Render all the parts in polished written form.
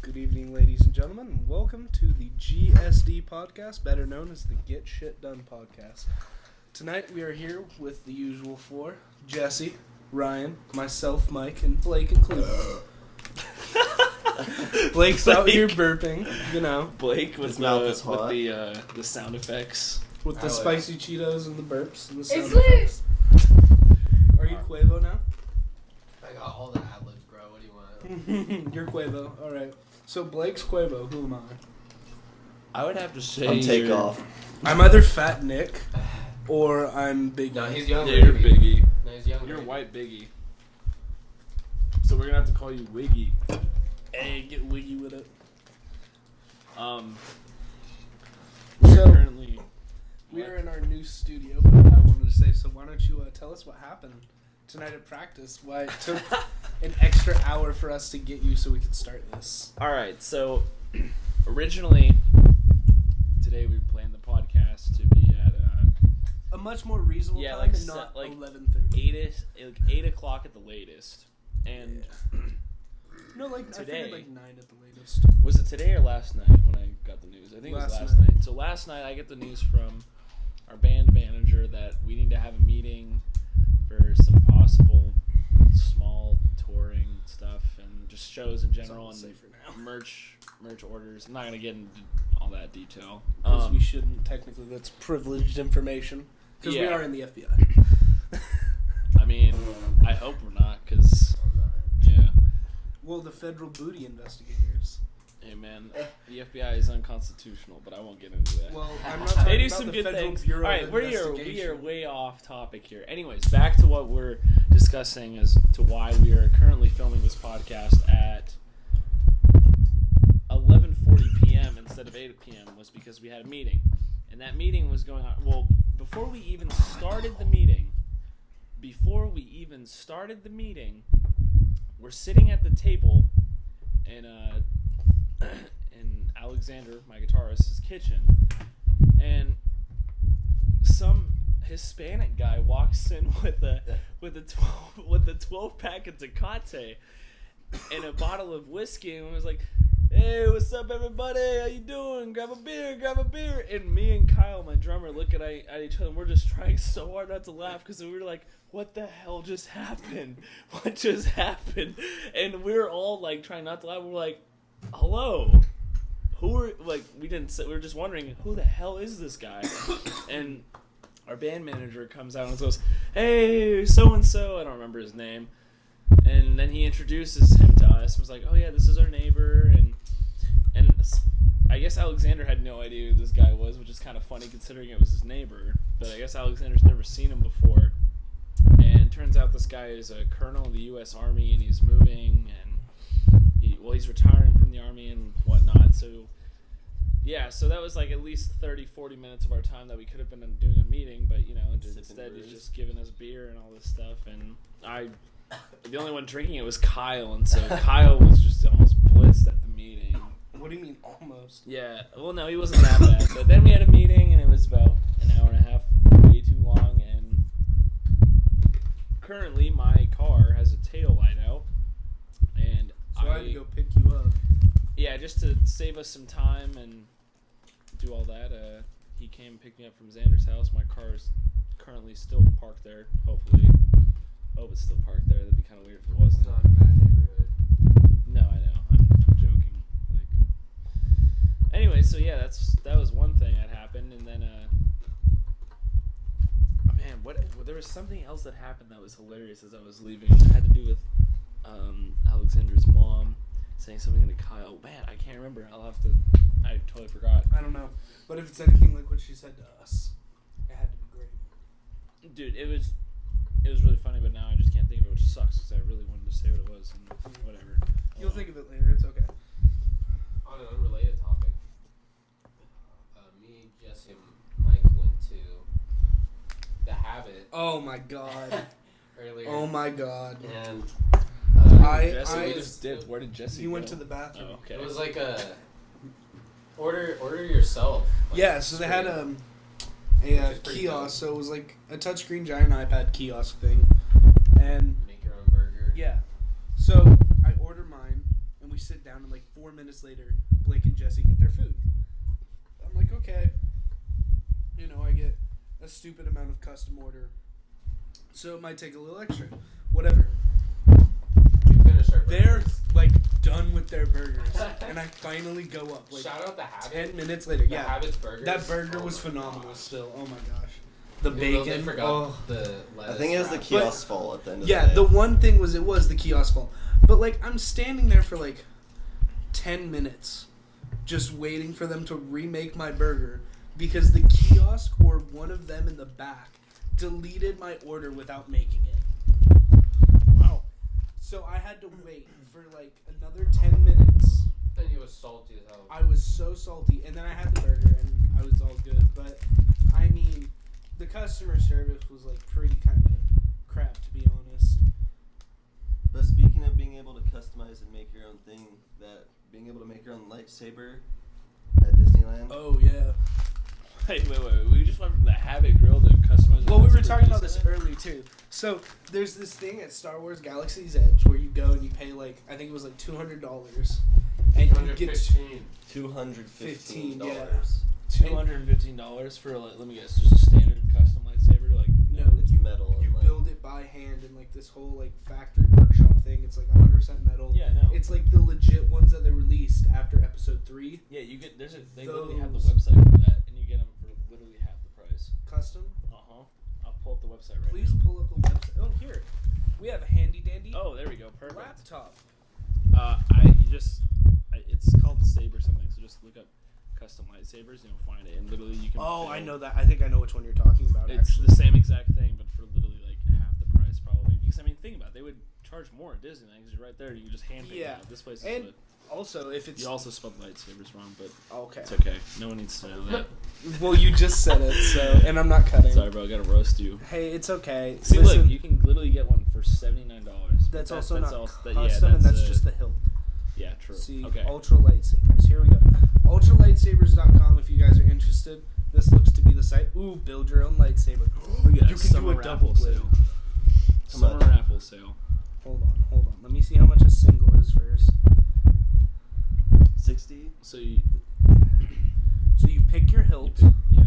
Good evening, ladies and gentlemen, and welcome to the GSD Podcast, better known as the Get Shit Done Podcast. Tonight we are here with the usual four: Jesse, Ryan, myself, Mike, and Blake and Cleveland. Blake's out here burping, you know. Blake with the sound effects. With the spicy Cheetos and the burps and the sound It's effects. Are you Quavo now? I got all the ad-libs, bro. What do you want? You're Quavo. Alright. So Blake's Quavo. Who am I? I would have to say I'm Takeoff. I'm either Fat Nick or I'm Biggie. No, he's young. Yeah, you're Biggie. No, he's young. You're White Biggie. So we're gonna have to call you Wiggy. Hey, get wiggy with it. So currently, we are in our new studio, but I wanted to say, so why don't you tell us what happened tonight at practice? Why it took an extra hour for us to get you so we could start this. All right. So originally, today we planned the podcast to be at a much more reasonable time, like and not like 11:30. 8 o'clock at the latest. And no, like today, I figured like 9 at the latest. Was it today or last night when I got the news? I think it was last night. So last night I get the news from our band manager that we need to have a meeting for some possible small touring stuff and just shows in general and merch orders. I'm not gonna get into all that detail because we shouldn't. Technically, that's privileged information because we are in the FBI. I mean, I hope we're not, because well, the federal booty investigators. Hey man, the FBI is unconstitutional, but I won't get into that. Well, I'm not talking they do about some the good Federal things. Bureau All right, of we are way off topic here. Anyways, back to what we're discussing as to why we are currently filming this podcast at 11:40 p.m. instead of 8 p.m. was because we had a meeting, and that meeting was going on. Well, before we even started the meeting, we're sitting at the table in Alexander, my guitarist's kitchen, and some Hispanic guy walks in with a 12 pack of Tecate and a bottle of whiskey and was like, "Hey, what's up, everybody? How you doing? Grab a beer." And me and Kyle, my drummer, look at each other, and we're just trying so hard not to laugh because we were like, what the hell just happened? What just happened? And we were all like trying not to laugh. We were like, hello? Who are, like, we were just wondering, who the hell is this guy? And our band manager comes out and goes, "Hey, so-and-so," I don't remember his name. And then he introduces him to us and was like, "Oh yeah, this is our neighbor." And I guess Alexander had no idea who this guy was, which is kind of funny considering it was his neighbor. But I guess Alexander's never seen him before. And turns out this guy is a colonel in the U.S. Army, and he's moving, and he's retiring from the Army and whatnot. So, yeah, so that was like at least 30, 40 minutes of our time that we could have been doing a meeting, but, instead he's just giving us beer and all this stuff. And the only one drinking it was Kyle, and so Kyle was just almost blitzed at the meeting. What do you mean, almost? Yeah, well, no, he wasn't that bad. But then we had a meeting, and it was about an hour and a half, way too long, and currently my car has a tail light out, and so I had to go pick you up. Yeah, just to save us some time and do all that, he came and picked me up from Xander's house. My car is currently still parked there, hopefully. I hope it's still parked there. That'd be kind of weird if it wasn't. It's not a bad neighborhood. No, I know. I'm joking. Anyway, so yeah, that was one thing that happened, and then there was something else that happened that was hilarious as I was leaving. It had to do with Alexander's mom saying something to Kyle. Man, I can't remember. I totally forgot. I don't know, but if it's anything like what she said to us, it had to be great. Dude, it was really funny, but now I just can't think of it, which sucks because I really wanted to say what it was and whatever. You'll think of it later. It's okay. On an unrelated topic, me, Jesse, and Mike went to The Habit. Oh my god. Earlier. Oh my god. And Jesse just dipped. Where did Jesse go? Went to the bathroom. Oh, okay. It was like a order yourself. Like, yeah, so they had a kiosk, so it was like a touchscreen giant iPad kiosk thing, and make your own burger. yeah, so I order mine, and we sit down, and like 4 minutes minutes later, Blake and Jesse get their food. I'm like, okay. You know, I get a stupid amount of custom order. So it might take a little extra. Whatever. We finished our They're, burgers. like, done with their burgers. And I finally go up. Like, Shout out the Habit. 10 minutes later. The Yeah. Habit's burgers. That burger Oh was my phenomenal gosh. still. Oh, my gosh. The Even though bacon. They forgot Oh. the lettuce I think it was the wrap. kiosk's fault at the end of Yeah, the day. the one thing was it was the kiosk fault. But, like, I'm standing there for, like, 10 minutes just waiting for them to remake my burger because the kiosk or one of them in the back deleted my order without making it. Wow. So I had to wait for, like, another 10 minutes. And he was salty as hell. I was so salty. And then I had the burger, and I was all good. But, I mean, the customer service was, like, pretty kind of crap, to be honest. But speaking of being able to customize and make your own thing, that being able to make your own lightsaber at Disneyland. Oh, yeah. Wait. We just went from the Habit Grill to customized. Well, we were talking about this earlier, too. So, there's this thing at Star Wars Galaxy's Edge where you go and you pay, like, I think it was, like, $200. And you get... $115. $215. yeah. $215 for, like, let me guess, just a standard custom lightsaber? Like, No, It's metal. you and like, build it by hand in, like, this whole, like, factory workshop thing. It's, like, 100% metal. yeah, no. It's, like, the legit ones that they released after Episode 3. Yeah, you get, they literally have the Those. website for that, and you get them for literally half the price. Custom. Uh-huh. I'll pull up the website right Please now. pull up the website. Oh, here. We have a handy-dandy Oh, there we go. Perfect. laptop. It's called Saber something, so just look up custom lightsabers and you'll find it, and literally you can Oh, I build- know that. I think I know which one you're talking about, It's actually. the same exact thing, but for literally like half the price probably. Because I mean, think about it, they would charge more at Disneyland because you're right there. You can just hand pick it Yeah. out. This place is And lit. Also, if it's... You also spelled lightsabers wrong, but Okay. it's okay. No one needs to know that. Well, you just said it, so... And I'm not cutting. Sorry, bro. I gotta roast you. Hey, it's okay. See, Listen, look, you can literally get one for $79. that's also not yeah, custom, and that's just the hilt. Yeah, true. See, Okay. Ultra Lightsabers. Here we go. UltraLightsabers.com if you guys are interested. This looks to be the site. Ooh, build your own lightsaber. We got You a can summer do a double raffle blade. sale. How Summer much? raffle sale. Hold on. Let me see how much a single is first. 60. So you pick your hilt. yeah.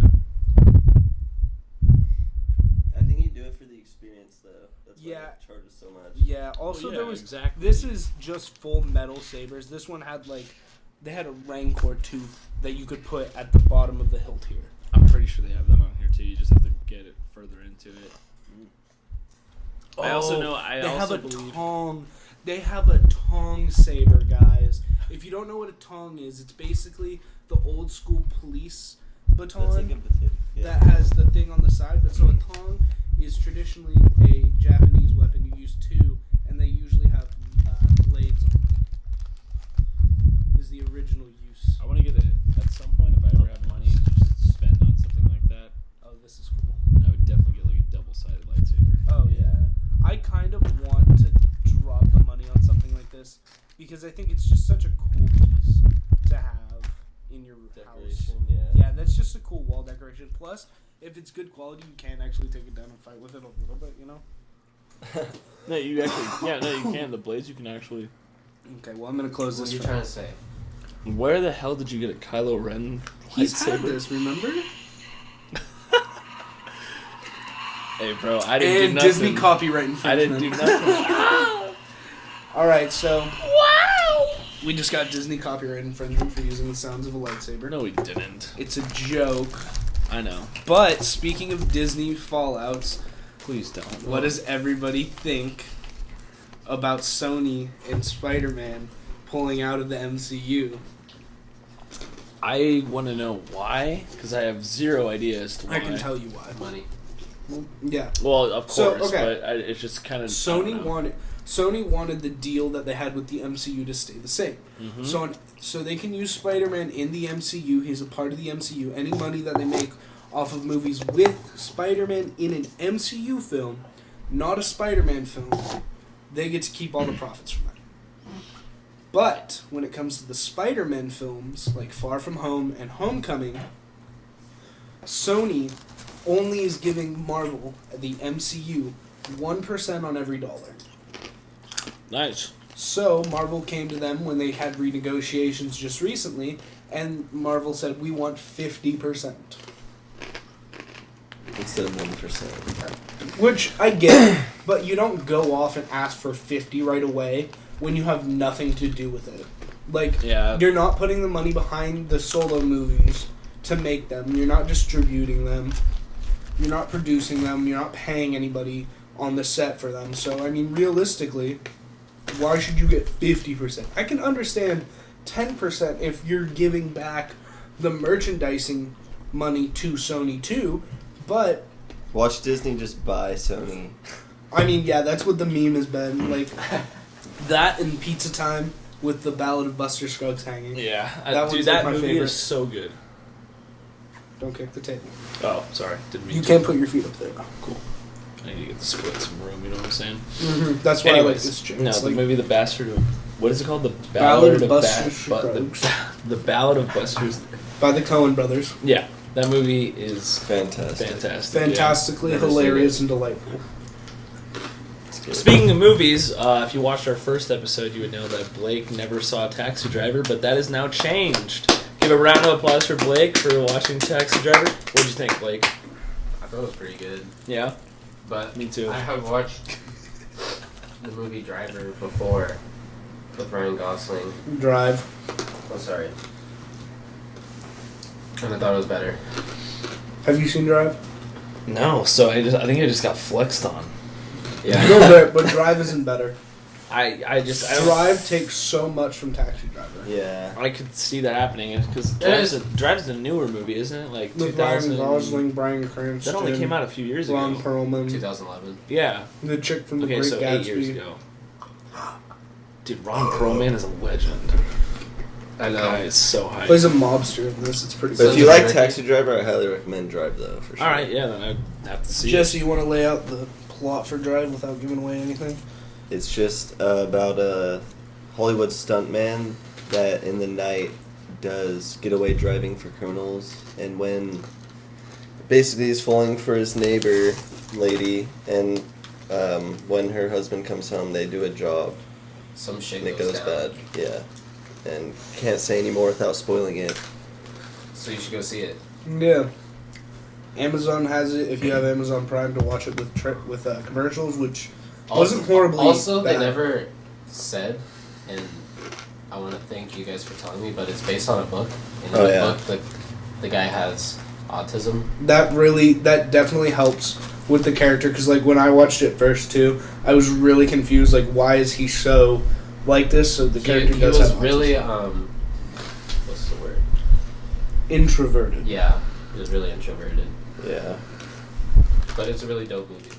I think you do it for the experience, though. That's why Yeah. it charges so much. Yeah. Also, Well, yeah, there was. exactly. This is just full metal sabers. This one had they had a Rancor tooth that you could put at the bottom of the hilt here. I'm pretty sure they have that on here too. You just have to get it further into it. I also know. I they also have a believe. tong. They have a tong saber, guys. If you don't know what a tong is, it's basically the old school police baton That's like a potato. Yeah. that has the thing on the side. But so a tong is traditionally a Japanese weapon. You use two, and they usually have blades on them. Is the original use. I want to get it at some point if I ever have money to just spend on something like that. Oh, this is cool. I would definitely get like a double-sided lightsaber. Oh yeah. I kind of want to drop the money on something like this because I think it's just such a cool piece to have in your house. Decoration, yeah. Yeah, that's just a cool wall decoration. Plus, if it's good quality, you can actually take it down and fight with it a little bit, you know? No, you actually. Yeah, no, you can. The blades you can actually. Okay, well, I'm going to close What this are you for trying to say? Where the hell did you get a Kylo Ren He's had lightsaber? this, remember? Hey, bro, I didn't do And nothing. Disney copyright infringement. I didn't do nothing. Alright, so... Wow! We just got Disney copyright infringement for using the sounds of a lightsaber. No, we didn't. It's a joke. I know. But, speaking of Disney fallouts, Please don't. what does everybody think about Sony and Spider-Man pulling out of the MCU? I want to know why, because I have zero idea as to why. I can tell you why. Money. Yeah. Well, of So, course, okay. but it's just kind of Sony wanted the deal that they had with the MCU to stay the same. Mm-hmm. So they can use Spider-Man in the MCU. He's a part of the MCU. Any money that they make off of movies with Spider-Man in an MCU film, not a Spider-Man film, they get to keep all the profits from that. But when it comes to the Spider-Man films, like Far From Home and Homecoming, Sony only is giving Marvel, the MCU, 1% on every dollar. Nice. So Marvel came to them when they had renegotiations just recently, and Marvel said, we want 50%. Instead of 1%. Which I get, but you don't go off and ask for 50 right away when you have nothing to do with it. Like, Yeah. you're not putting the money behind the solo movies to make them. You're not distributing them. You're not producing them. You're not paying anybody on the set for them. So, I mean, realistically, why should you get 50%? I can understand 10% if you're giving back the merchandising money to Sony too, but Watch Disney just buy Sony. I mean, yeah, that's what the meme has been. Like, that and Pizza Time with the Ballad of Buster Scruggs hanging. Yeah, That dude, one's that like my movie favorite. is so good. Don't kick the table. Oh, sorry, didn't mean You to. can't put your feet up there. Cool. I need to get this foot some room. You know what I'm saying? Mm-hmm. That's why I like Anyways, this chick. no, It's the like movie The Bastard of what is it called? The Ballad of Ba- Buster Bu- Scruggs. the Ballad of Buster's. by the Coen brothers. Yeah, that movie is Fantastic. fantastic. Fantastically Never seen hilarious and delightful. It's Yeah. good. Speaking of movies, if you watched our first episode, you would know that Blake never saw Taxi Driver, but that is now changed. Give a round of applause for Blake for watching Taxi Driver. What did you think, Blake? I thought it was pretty good, Yeah, but me too. I have watched the movie Driver before with Ryan Gosling. Drive. Oh, sorry. And I thought it was better. Have you seen Drive? No, so I think I just got flexed on. Yeah. No, but Drive isn't better. I don't. Drive takes so much from Taxi Driver. Yeah. I could see that happening because is. Drive's a newer movie, isn't it? Like With 2000. Ryan Gosling, Bryan Cranston. That only came out a few years Ron ago. Perlman. 2011. Yeah. The chick from The Okay, Great so Gatsby. 8 years ago. Dude, Ron Perlman is a legend. I know. Guy is so hype. Plays a mobster in this. It's pretty But good. if you like Ricky. Taxi Driver, I highly recommend Drive, though, for sure. All right, yeah, then I'd have to see. Jesse, you want to lay out the plot for Drive without giving away anything? It's just about a Hollywood stuntman that in the night does getaway driving for criminals, and when basically he's falling for his neighbor lady, and when her husband comes home, they do a job Some shit and it goes goes down. bad. Yeah, and can't say any more without spoiling it. So you should go see it. Yeah. Amazon has it if you have Amazon Prime to watch it with commercials, which wasn't horribly Also, bad. they never said, and I want to thank you guys for telling me, but it's based on a book. And in Oh, the yeah. book, the guy has autism. That definitely helps with the character, because like when I watched it first too, I was really confused. Like, why is he so like this? So the character He does was have really autism. what's the word? Introverted. Yeah, he was really introverted. Yeah. But it's a really dope movie.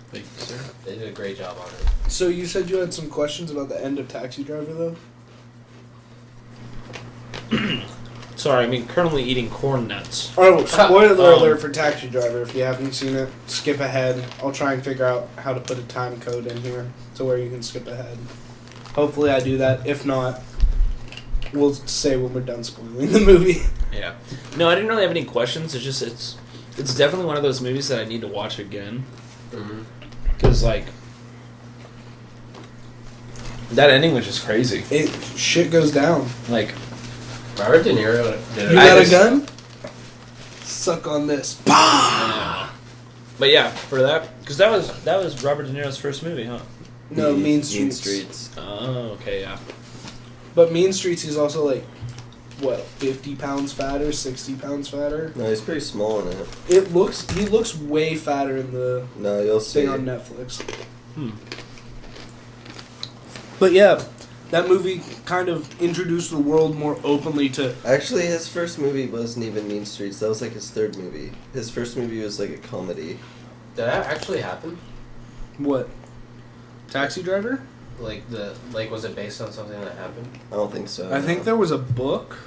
Thank you, sir. They did a great job on it. So you said you had some questions about the end of Taxi Driver, though. Sorry, I mean currently eating corn nuts. Oh, spoiler Um, alert for Taxi Driver. If you haven't seen it, skip ahead. I'll try and figure out how to put a time code in here to where you can skip ahead. Hopefully I do that. If not, we'll say when we're done spoiling the movie. Yeah. No, I didn't really have any questions. It's just it's definitely one of those movies that I need to watch again Mm-hmm. because like that ending was just crazy. Shit goes down. Like Robert De Niro did You it. I got a just- gun? Suck on this. Bah! But yeah, for that because that was Robert De Niro's first movie, huh? No, Mean Mean Streets. Streets. Oh, okay, yeah. But Mean Streets, he's also like, what, 50 pounds fatter, 60 pounds fatter? No, he's pretty small in it. He looks way fatter in the No, you'll see. thing on Netflix. Hmm. But yeah, that movie kind of introduced the world more openly to. Actually, his first movie wasn't even Mean Streets. That was like his third movie. His first movie was like a comedy. Did that actually happen? What? Taxi Driver? Was it based on something that happened? I don't think so. I think there was a book,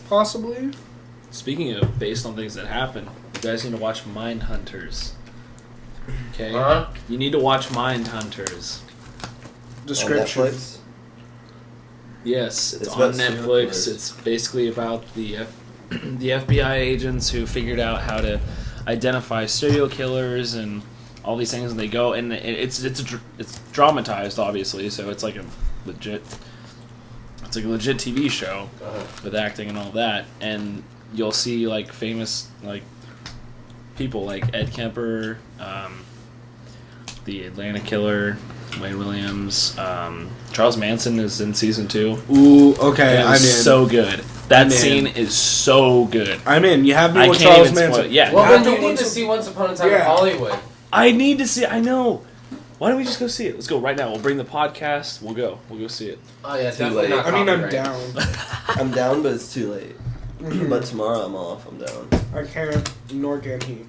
possibly. Speaking of based on things that happen, you guys need to watch Mind Hunters. Okay? Uh-huh. You need to watch Mind Hunters. Description. On Netflix? Yes, it's It's on about serial Netflix. killers. It's basically about the the FBI agents who figured out how to identify serial killers and all these things, and they go and it's dramatized, obviously. So it's like legit. It's like a legit TV show with acting and all that, and you'll see like famous like people like Ed Kemper, the Atlanta Killer, Wayne Williams, Charles Manson is in season 2. Ooh, okay, I'm I'm in. So good. That I'm scene in. is so good. I'm in. You have me I with can't Charles even spoil Manson. it. Yeah. Well, have then me you need with- to see Once Upon a Time in Yeah. Hollywood. I need to see it. I know. Why don't we just go see it? Let's go right now. We'll bring the podcast. We'll go. We'll go see it. Oh yeah, Too definitely late. not I mean, I'm copyright. down. I'm down, but it's too late. But tomorrow I'm off. I'm down. I can't, nor can he.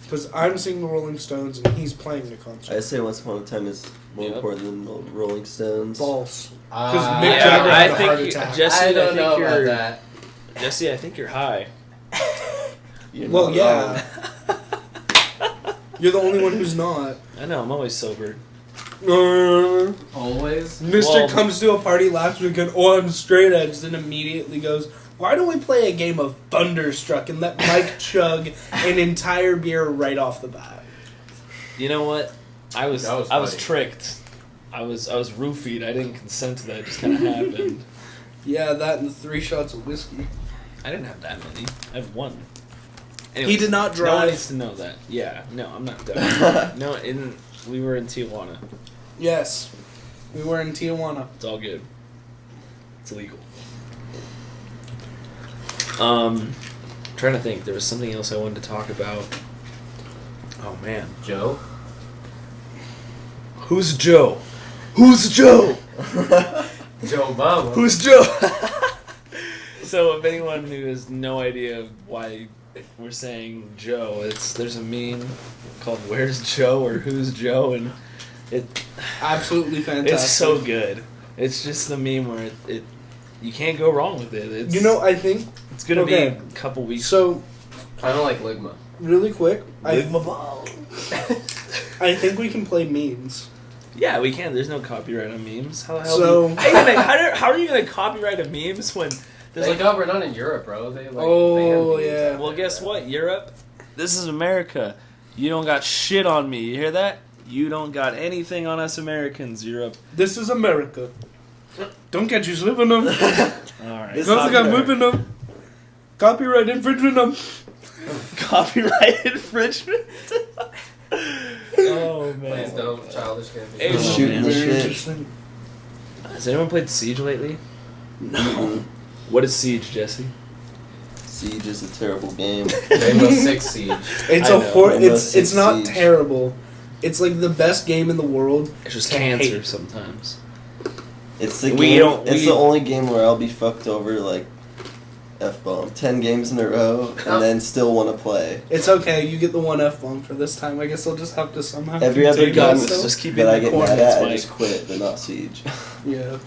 Because I'm seeing the Rolling Stones and he's playing the concert. I say Once Upon a Time is more Yep. important than the Rolling Stones. False. Uh, Because Mick Yeah, Jagger I had a think heart you- attack. Jesse, I don't think know about you're- that. Jesse, I think you're high. You're Well, not yeah. wrong. You're the only one who's not. I know. I'm always sober. Always. Mr. Well- comes to a party last weekend, oh, I'm straight edge, then immediately goes, why don't we play a game of Thunderstruck and let Mike chug an entire beer right off the bat? You know what? I was That was I was funny. tricked. I was roofied. I didn't consent to that. It just kind of happened. Yeah, that and the 3 shots of whiskey. I didn't have that many. I have one. He did not No one drive. needs to know that. Yeah. No, I'm not. No, we were in Tijuana. Yes. We were in Tijuana. It's all good. It's illegal. Trying to think. There was something else I wanted to talk about. Oh man. Joe. Who's Joe? Who's Joe? Joe Mama. Who's Joe? So if anyone who has no idea why we're saying Joe, there's a meme called "Where's Joe" or "Who's Joe," and Absolutely fantastic. it's so good. It's just the meme where it you can't go wrong with it. It's, You know, I think, it's gonna okay. be a couple weeks. so, Kind of like Ligma. really quick, I Ball. think we can play memes. Yeah, we can. There's no copyright on memes. How the hell? So- How are you gonna copyright a memes when there's They go, we're not in Europe, bro. They like. Oh, ban memes yeah. out Well, there, guess bro. what? Europe, this is America. You don't got shit on me. You hear that? You don't got anything on us Americans, Europe. This is America. Don't get you slipping them. All right. This Don't think I'm Copyright. whipping them. Copyright infringement them. Copyright infringement. Oh man. Please don't. Childish campaign. Hey, Just shooting man. the Very shit. interesting. Has anyone played Siege lately? No. What is Siege, Jesse? Siege is a terrible game. Rainbow Six Siege. It's I a know. Rainbow it's Six not Siege. terrible. It's like the best game in the world. It's just To cancer hate. sometimes. It's the We game. don't- It's we- the only game where I'll be fucked over like F-bomb 10 games in a row and then still want to play. It's okay. You get the one F-bomb for this time. I guess I'll just have to somehow Every other take game it is still. just keep that I in the get mad coordinates, at, I Mike. just quit, but not Siege. Yeah.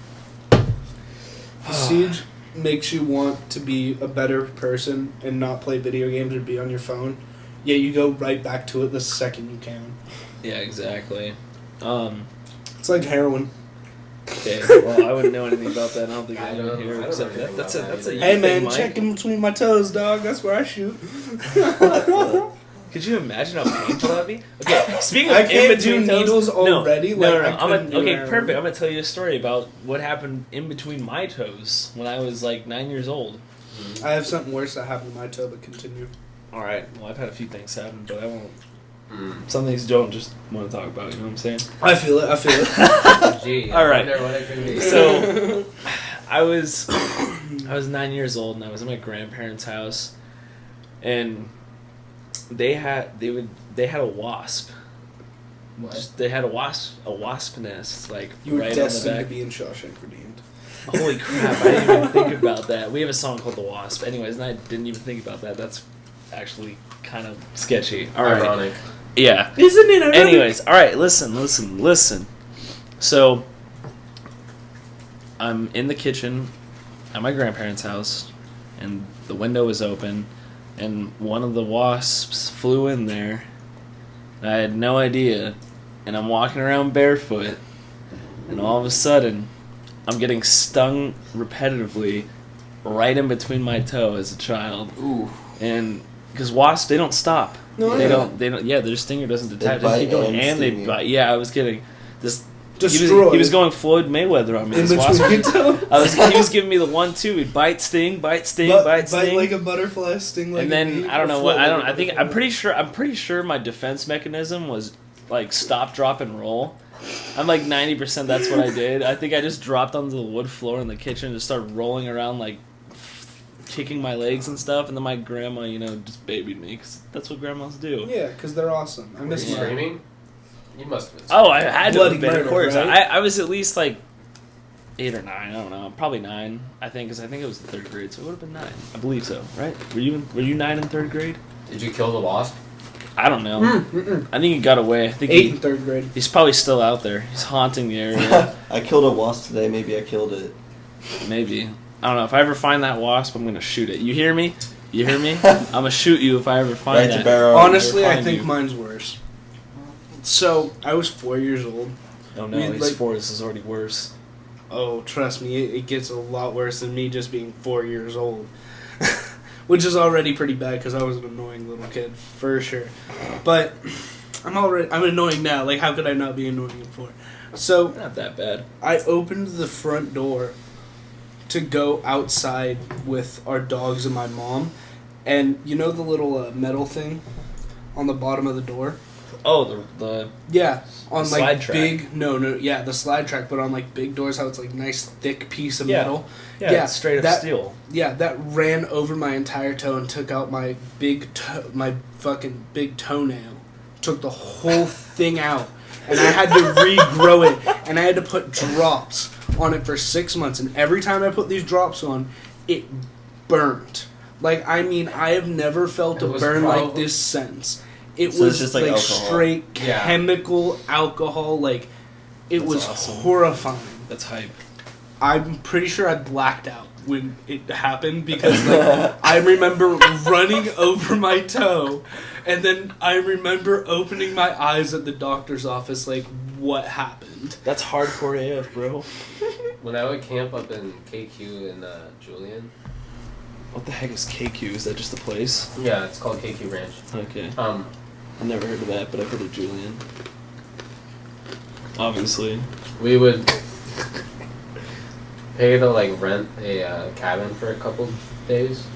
Siege makes you want to be a better person and not play video games or be on your phone. Yeah, you go right back to it the second you can. Yeah, exactly. It's like heroin. Okay. Well, I wouldn't know anything about that. I don't think I anyone don't- here I don't except know anything that's a about that's that a either. Hey you man, thing, Mike. check in between my toes, dog. That's where I shoot. Could you imagine how painful that'd be? Okay, speaking of I can't in between do toes, needles already, No, like, no, I no. couldn't do Okay, heroin. perfect. I'm gonna tell you a story about what happened in between my toes when I was like 9 years old. I have something worse that happened to my toe, but continue. All right. Well, I've had a few things happen, but I won't. Mm. Some things don't just want to talk about. You know what I'm saying? I feel it. I feel it. Gee. All right. I wonder what it could be. So, I was 9 years old and I was at my grandparents' house, and they had a wasp. What? They had a wasp nest like You were right on the destined to back. be in Shawshank Redeemed. Holy crap! I didn't even think about that. We have a song called "The Wasp." Anyways, and I didn't even think about that. That's actually kind of sketchy. All right. Ironic. Yeah. Isn't it? ironic? Anyways, all right. Listen. So, I'm in the kitchen at my grandparents' house, and the window is open, and one of the wasps flew in there. And I had no idea, and I'm walking around barefoot, and all of a sudden, I'm getting stung repetitively right in between my toe as a child. Ooh. And because wasps, they don't stop. No, They yeah. don't. Yeah, their stinger doesn't detach. They bite keep going, and and they sting you. bite. Yeah, I was getting this Destroy. He was going Floyd Mayweather on me. In This wasp. between your toes. He was giving me the 1-2. He'd bite, sting, bite, sting, bite, sting. Bite like a butterfly, sting like and a then bee, I don't or know what. float I don't. like a I think butterfly. I'm pretty sure my defense mechanism was like stop, drop, and roll. I'm like 90% that's what I did. I think I just dropped onto the wood floor in the kitchen and just started rolling around like kicking my legs and stuff. And then my grandma, just babied me because that's what grandmas do. Yeah, because they're awesome. I Were you miss mine. screaming? You must have been. Oh, I had to Bloody have been, murder, of course. right? I was at least like 8 or 9. I don't know. Probably 9. I think because I think it was the 3rd grade, so it would have been 9. I believe so. Right? Were you 9 in 3rd grade? Did you kill the wasp? I don't know. I think he got away. I think 8 in 3rd grade. he's probably still out there. He's haunting the area. I killed a wasp today. Maybe I killed it. Maybe. I don't know. If I ever find that wasp, I'm gonna shoot it. You hear me? You hear me? I'm gonna shoot you if I ever find Right to that. barrel. Honestly, I find think you. mine's worse. So, I was 4 years old. Oh no, I mean, he's like- 4. This is already worse. Oh, trust me, it gets a lot worse than me just being 4 years old. Which is already pretty bad because I was an annoying little kid, for sure. But I'm annoying now. Like, how could I not be annoying at 4? So, Not that bad. I opened the front door to go outside with our dogs and my mom. And you know the little metal thing on the bottom of the door? Oh, the Yeah, on The like slide track. the slide track, but on like big doors, how it's like nice thick piece of Yeah. metal. yeah, it's straight up that- steel. Yeah, that ran over my entire toe and took out my my fucking big toenail. Took the whole thing out, and I had to regrow it, and I had to put drops on it for 6 months. And every time I put these drops on, it burnt. Like, I mean, I have never felt a It was burn like probably- this since. It So it's was just like alcohol. straight Yeah. chemical alcohol. Like, it That's was awesome. horrifying. That's hype. I'm pretty sure I blacked out when it happened because like I remember running over my toe, and then I remember opening my eyes at the doctor's office like, what happened? That's hardcore AF, bro. When I would camp up in KQ in Julian. What the heck is KQ? Is that just the place? Yeah, it's called KQ Ranch. Okay. I I've never heard of that, but I've heard of Julian. Obviously. We would pay to like rent a cabin for a couple days,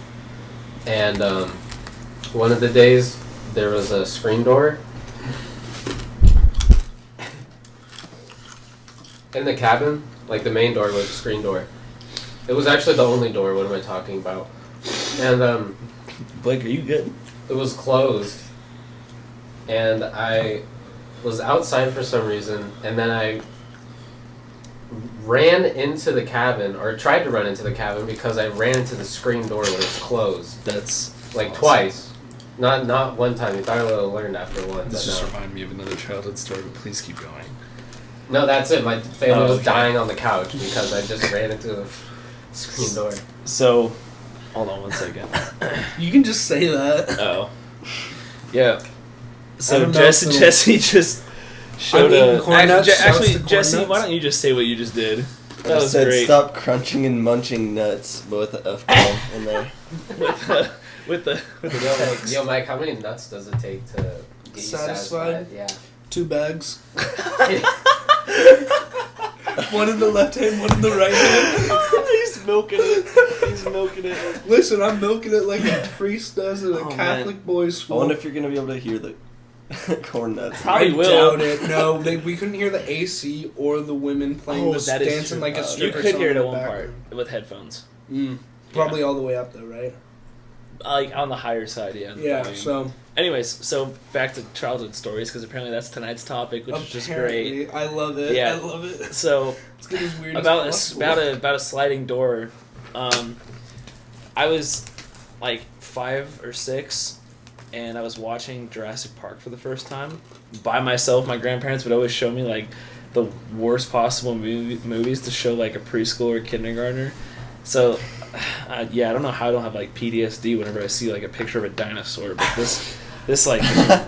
and one of the days there was a screen door in the cabin. Like the main door was a screen door. It was actually the only door. What am I talking about? And Blake, are you good? it was closed, and I was outside for some reason, and then I ran into the cabin, or tried to run into the cabin, because I ran into the screen door when it was closed, That's like awesome. twice. Not one time. You thought I would have learned after one, This but just no. reminded me of another childhood story, but please keep going. No, that's it. My family was okay. dying on the couch because I just ran into the screen door. So, hold on one second. You can just say that. Oh. Yeah. I So don't know, Jesse, so- Jesse just showed I'm eating corn nuts. Shouts actually, to corn Jesse, nuts. why don't you just say what you just did? I That was said great. stop crunching and munching nuts, but with the F-bomb in there. with the Yo, text. yo, Mike, how many nuts does it take to get you Satisfied? satisfied? Yeah. 2 bags. One in the left hand, one in the right hand. He's milking it. He's milking it. Listen, I'm milking it like a priest does at a Oh, Catholic boys' I school. wonder if you're gonna be able to hear the corn nuts. Probably I will. doubt it. No, we couldn't hear the AC or the women playing the that is dancing true. like a You stripper could song hear it in at the one part background. with headphones. Probably all the way up though, right? Like on the higher side, yeah. the Yeah. volume. So Anyways, so back to childhood stories because apparently that's tonight's topic, which is just great. apparently, I love it. Yeah. I love it. So Let's get as weird about as a, possible. about a sliding door. I was like 5 or 6, and I was watching Jurassic Park for the first time by myself. My grandparents would always show me like the worst possible movies to show like a preschool or kindergartner. So yeah, I don't know how I don't have like PTSD whenever I see like a picture of a dinosaur, but this like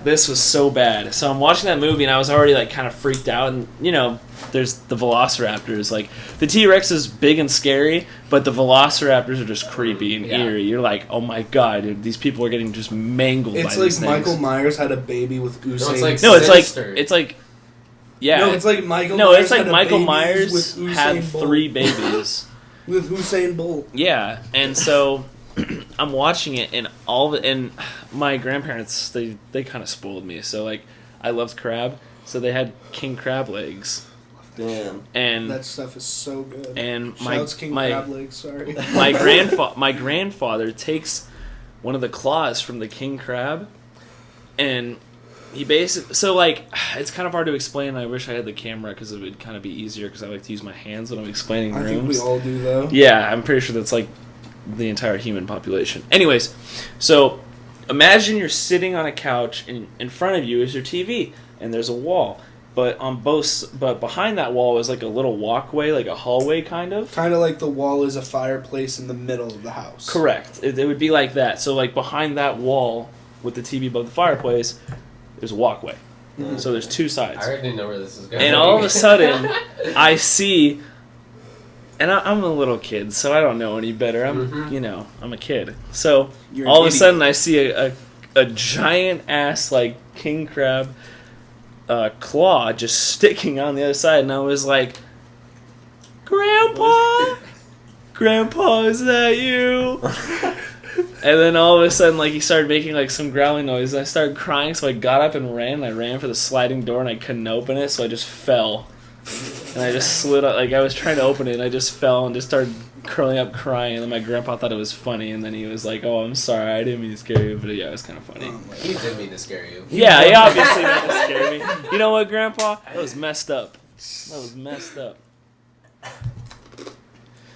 this was so bad. So I'm watching that movie and I was already like kind of freaked out, and you know, there's the velociraptors. Like the T-Rex is big and scary, but the velociraptors are just creepy and Yeah. eerie. You're like, oh my god, dude, these people are getting just mangled It's by like these things. Michael Myers had a baby with Usain. it's like- No, Sinister. it's like Yeah. No, it's like Michael. No, Myers it's like had a Michael baby Myers with Usain had Bolt. 3 babies. With Usain Bolt. Yeah, and so I'm watching it, and and my grandparents they kind of spoiled me. So like, I loved crab, so they had king crab legs. Damn. And That stuff is so good. and Shouts King Crab Legs, sorry. my grandfather takes one of the claws from the king crab, and he basically, so like, it's kind of hard to explain. I wish I had the camera because it would kind of be easier because I like to use my hands when I'm explaining I rooms. think we all do, though. Yeah, I'm pretty sure that's like the entire human population. Anyways, so imagine you're sitting on a couch and in front of you is your TV and there's a wall. But behind that wall is like a little walkway, like a hallway kind of. Kind of like the wall is a fireplace in the middle of the house. Correct. It would be like that. So like behind that wall with the TV above the fireplace, there's a walkway. Mm-hmm. So there's 2 sides. I already know where this is going. And all of a sudden, I see, and I'm a little kid, so I don't know any better. I'm a kid. So You're an all of a idiot. sudden, I see a giant ass like king crab claw just sticking on the other side, and I was like, "Grandpa, Grandpa, is that you?" And then all of a sudden, like, he started making like some growling noise, and I started crying. So I got up and ran. I ran for the sliding door, and I couldn't open it, so I just fell. And I just slid up, like I was trying to open it, and I just fell and just started curling up crying. And then my grandpa thought it was funny, and then he was like, "Oh, I'm sorry, I didn't mean to scare you," but yeah, it was kind of funny. He did mean to scare you. Yeah, he obviously meant to scare me. You know what, Grandpa? That was messed up. That was messed up.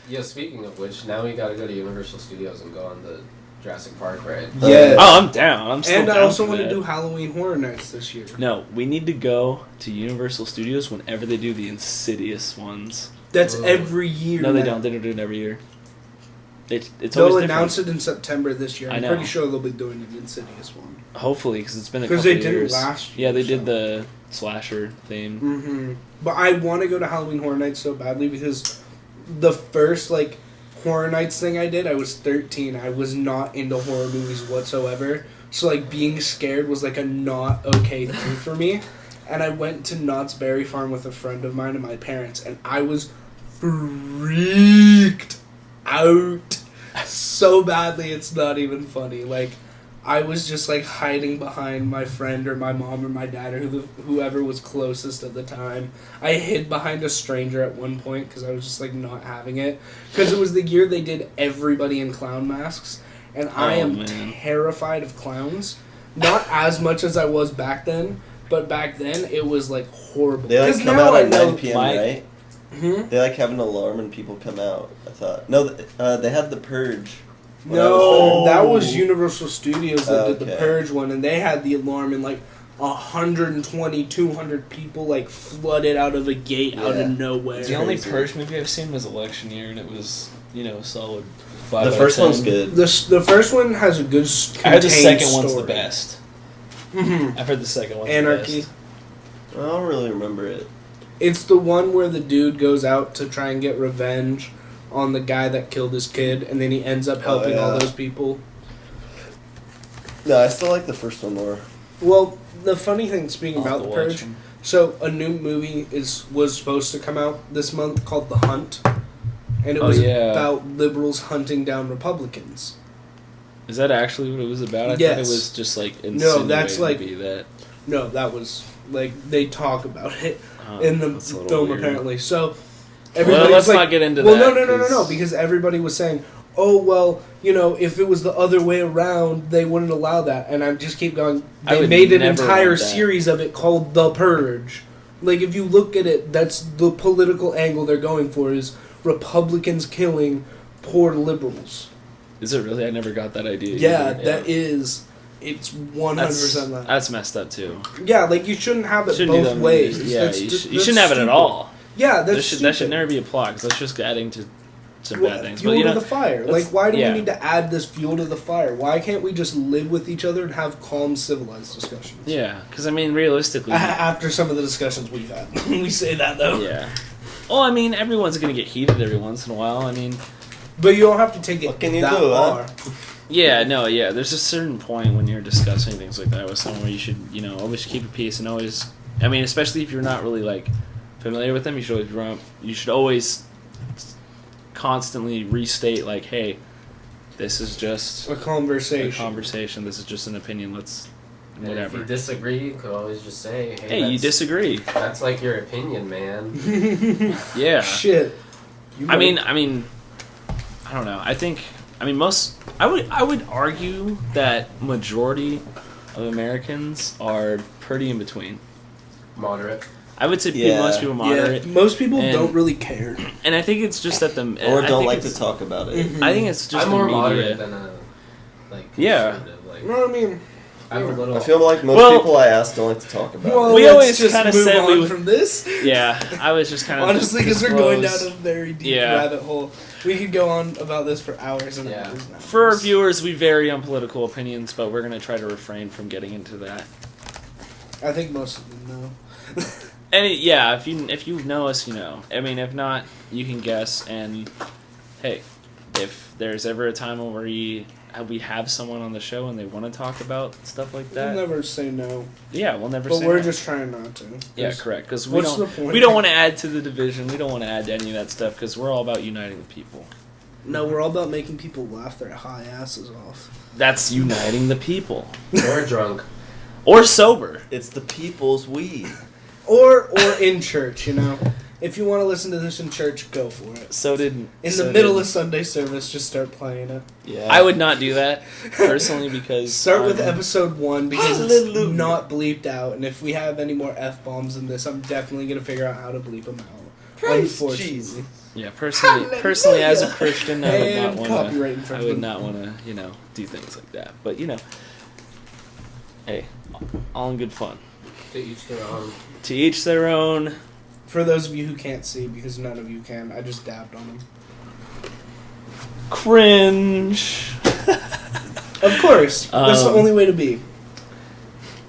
Yeah, speaking of which, now we gotta go to Universal Studios and go on the Jurassic Park ride. Yes. Oh, I'm down. I'm still And down I also for want to that. do Halloween Horror Nights this year. No, we need to go to Universal Studios whenever they do the Insidious ones. That's Ooh. every year. No, they now. don't. They don't do it every year. It's They'll always different. announce it in September this year. I I'm know. pretty sure they'll be doing an Insidious one. Hopefully, because it's been a 'Cause couple they did it years. last year, Yeah, they so. did the slasher theme. Mm-hmm. But I want to go to Halloween Horror Nights so badly because the first like Horror Nights thing I did, I was 13. I was not into horror movies whatsoever. So like being scared was like a not okay thing for me. And I went to Knott's Berry Farm with a friend of mine and my parents, and I was freaked out so badly it's not even funny. Like I was just like hiding behind my friend or my mom or my dad or whoever was closest at the time. I hid behind a stranger at one point because I was just like not having it. Because it was the year they did everybody in clown masks, and I am terrified of clowns. Not as much as I was back then, but back then it was like horrible. They like 'Cause come now out I at know- 9 p.m., my- right? Hmm? They like have an alarm and people come out, I thought. No, they had the Purge. when I No, was there. that was Universal Studios that did the Okay. Purge one, and they had the alarm, and like 120, 200 people like flooded out of a gate out Yeah. of nowhere. The only crazy. Purge movie I've seen was Election Year, and it was, solid 5 The out of first 10. one's good. The first one has a good I heard the contained second one's the story. best. Mm-hmm. I've heard the second one's Anarchy. the best. I don't really remember it. It's the one where the dude goes out to try and get revenge on the guy that killed his kid, and then he ends up helping all yeah. those people. No, I still like the first one more. Well, the funny thing, speaking I'll have about to the watch Purge, them. so a new movie was supposed to come out this month called The Hunt, and it Oh, was yeah. about liberals hunting down Republicans. Is that actually what it was about? I thought Yes. it was just like No, that's insinuated like- to be that. No, that was like they talk about it Oh, in the that's a little film weird. apparently. So Well, everybody's let's like, not get into well, that. no, 'cause- because everybody was saying, "Oh, well, if it was the other way around, they wouldn't allow that." And I just keep going. I They would made an never entire want that. series of it called The Purge. Like if you look at it, that's the political angle they're going for is Republicans killing poor liberals. Is it really? I never got that idea. Yeah, either. that is. It's 100% that. That's messed up too. Yeah, like you shouldn't have it Shouldn't do both that ways. Yeah, That's you, just- you that's shouldn't have it at stupid. all. Yeah, that's That should stupid. never be a plot because that's just adding to some Well, bad things. fuel But to the fire. let's- Like, why do yeah. we need to add this fuel to the fire? Why can't we just live with each other and have calm, civilized discussions? Yeah, because I mean, realistically, After some of the discussions we've had, we say that though. yeah. Well, I mean, everyone's gonna get heated every once in a while. I mean, But you don't have to take it What can you that do, huh? far. yeah, no, yeah. There's a certain point when you're discussing things like that with someone where you should, always keep a peace and always I mean, especially if you're not really like familiar with them, you should always constantly restate like, hey, this is just A conversation. This is just an opinion. Let's And whatever. if you disagree, you could always just say, Hey, you disagree. That's like your opinion, man. Yeah. Shit. I mean, I don't know. I would argue that majority of Americans are pretty in between. Moderate. I would say Yeah. most people moderate. Yeah, most people And- don't really care. And I think it's just that Or I don't think like it's- to talk about it. Mhm. I think it's just I'm the more media. moderate than a Yeah. conservative. Like, You know what I mean? I'm a little. I feel like most Well- people I ask don't like to talk about Well, it. We let's always just kinda move said on we would- from this. Yeah, I was just kind of Honestly, because we're going down a disclose- very deep Yeah. rabbit hole. We could go on about this for hours and Yeah. hours and hours. For our viewers, we vary on political opinions, but we're gonna try to refrain from getting into that. I think most of them know. And yeah, if you know us, you know. I mean, if not, you can guess. And hey, if there's ever a time where we have someone on the show and they want to talk about stuff like We'll that, never say no. yeah, we'll never. But say we're no. just trying not to. yeah, 'Cause correct. Because we what's don't the point? we don't want to add to the division. We don't want to add to any of that stuff because we're all about uniting the people. No, we're all about making people laugh their high asses off. That's uniting the people, or drunk. or sober. It's the people's weed. Or in church, you know. If you want to listen to this in church, go for it. So did In the middle of Sunday service, just start playing it. Yeah. I would not do that personally because Start with I'm- episode 1 because Hallelujah. it's not bleeped out, and if we have any more F-bombs in this, I'm definitely gonna figure out how to bleep them out. Praise Unfortunately. Jesus. Yeah, personally, as a Christian, I would not And want copyright to. I infringement. would not want to, do things like that. But hey, all in good fun. To each their own. To each their own. For those of you who can't see, because none of you can, I just dabbed on them. Cringe. Of course, that's the only way to be.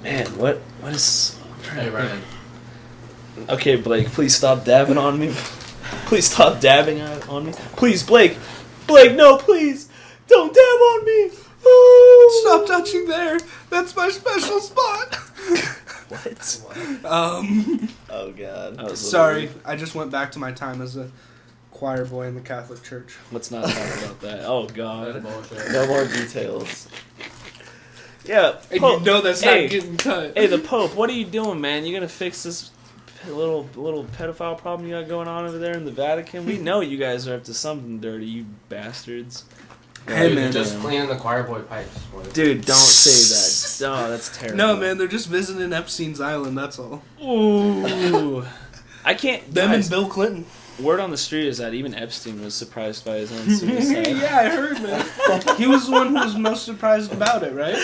Man, what is? I'm trying Hey, to Ryan. Okay, Blake, please stop dabbing on me. Please stop dabbing on me. Please, Blake. Blake, no, please. Don't dab on me. Oh. Stop touching there. That's my special spot. What? Oh god. That was Sorry, I just went back to my time as a choir boy in the Catholic Church. Let's not talk about that. Oh, That's God. bullshit. No more details. Yeah. And Pope. you know that's Hey. not getting cut. Hey, the Pope, what are you doing, man? You gonna fix this little pedophile problem you got going on over there in the Vatican? We know you guys are up to something dirty, you bastards. Hey, Dude, man. just cleaning the choir boy pipes. Boy. Dude, don't say that. No, that's terrible. No, man, they're just visiting Epstein's Island, that's all. Ooh. I can't. Them guys, and Bill Clinton. word on the street is that even Epstein was surprised by his own suicide. Yeah, I heard, man. He was the one who was most surprised about it, right?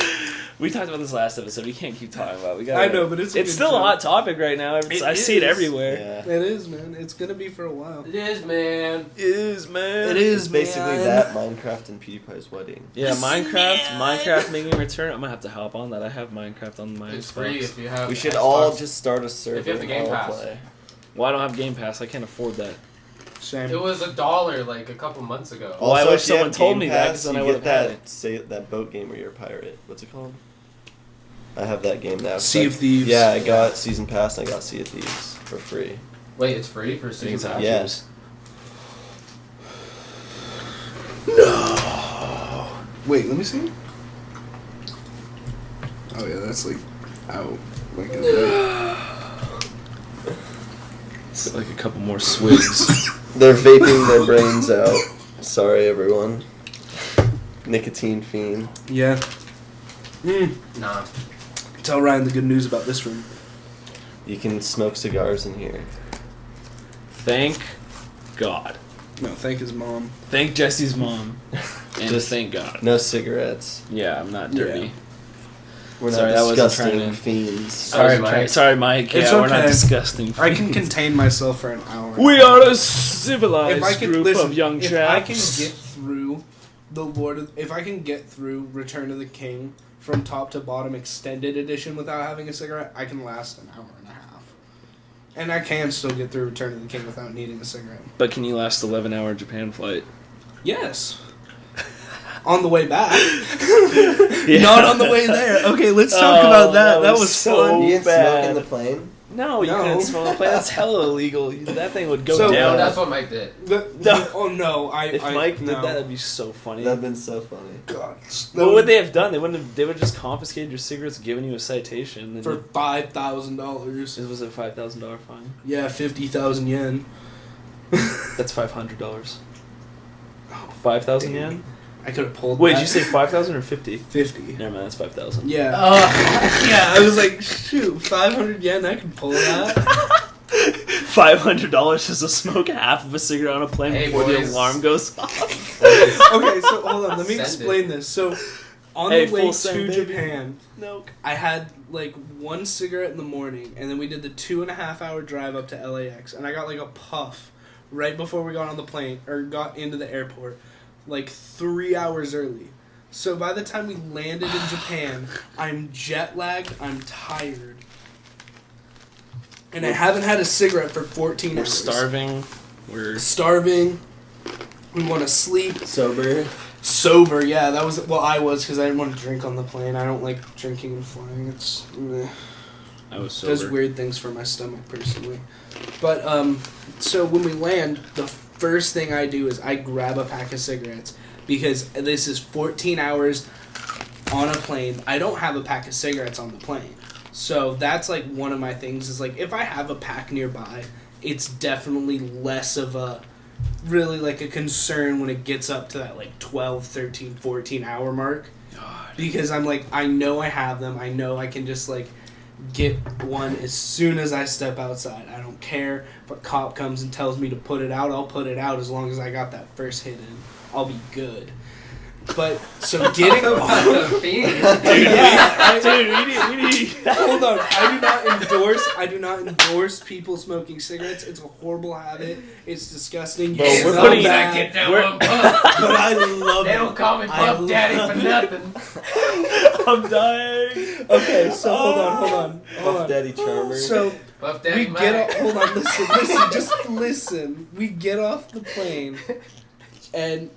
We talked about this last episode. We can't keep talking about it. We gotta, I know, but it's a good still a joke. hot topic right now. I see it is. everywhere. Yeah. It is, man. It's gonna be for a while. It is, man. It is, man. It It's is, basically man. that Minecraft and PewDiePie's wedding. Yeah, Yes, Minecraft man. making a return. I'm gonna have to hop on that. I have Minecraft on my It's Xbox. free if you have. We should Xbox. all just start a server If you have the Game and all Pass. play. Well, I don't have Game Pass. I can't afford that. Same. It was $1 like a couple months ago. Well, I Also, wish if you someone have told Game me that, Pass, 'cause then you I get would've had that boat game where you're a pirate. What's it called? I have that game now. Sea of Thieves. Yeah, I got Season Pass and I got Sea of Thieves for free. Wait, it's free for season pass? Yeah. No. Wait, let me see. Oh yeah, that's like out. Like It's like a couple more swigs. They're vaping their brains out. Sorry, everyone. Nicotine fiend. yeah. Nah. Tell Ryan the good news about this room. You can smoke cigars in here. Thank God. No, thank his mom. Thank Jesse's mom. And Just- thank God. No cigarettes. Yeah, I'm not dirty. Yeah. We're Sorry, not I wasn't disgusting trying to- fiends. Sorry, Mike. Sorry, Mike. It's Yeah, we're not okay. disgusting. I can fiends. contain myself for an hour. We are a civilized If I can group listen, of young if chaps. I can get through if I can get through Return of the King from top to bottom extended edition without having a cigarette, I can last an hour and a half. And I can still get through Return of the King without needing a cigarette. But can you last 11-hour Japan flight? Yes. On the way back. Yeah. Not on the way there. Okay, let's talk about that. That was so fun. You didn't bad. smoke in the plane? No, you couldn't smoke on the plane. That's hella illegal. That thing would go No, down. that's what Mike did. Oh no! If Mike did that'd be so funny. That'd been so funny. God. What would they have done? They wouldn't have. They would just confiscated your cigarettes, given you a citation. For $5,000. Was it a $5,000 fine? Yeah, 50,000 yen. That's $500. 5,000 yen. I could have pulled. Wait, that. did you say 5,000 or 50? 50? Never mind, that's 5,000. Yeah. Yeah, I was like, shoot, 500 yen. I could pull that. $500 just to smoke half of a cigarette on a plane before the alarm goes off. Okay, so hold on. Let me explain this. So, on the way to Japan, I had like one cigarette in the morning, and then we did the 2.5 hour drive up to LAX, and I got like a puff right before we got on the plane or got into the airport, like 3 hours early. So by the time we landed in Japan, I'm jet lagged, I'm tired, and I haven't had a cigarette for 14 hours. We're starving. We want to sleep. Sober, yeah, that was, well, I was, because I didn't want to drink on the plane. I don't like drinking and flying. It's, I was sober. does weird things for my stomach, personally. But, so when we land, the first thing I do is I grab a pack of cigarettes, because this is 14 hours on a plane. I don't have a pack of cigarettes on the plane. So that's, like, one of my things, is, like, if I have a pack nearby, it's definitely less of a... really like a concern when it gets up to that like 12, 13, 14 hour mark. God. Because I'm like, I know I have them. I know I can just like get one as soon as I step outside. I don't care if a cop comes and tells me to put it out. I'll put it out as long as I got that first hit in. I'll be good. But so getting Dude, we need. Hold on. I do not endorse people smoking cigarettes. It's a horrible habit. It's disgusting. Bro, we're putting that. Get down one puff. But I love it. They don't call me Puff Daddy for nothing. I'm dying. Okay, so hold on. Puff Daddy Charmer. So Puff Daddy we get off. Hold on. Listen. Just listen. We get off the plane, and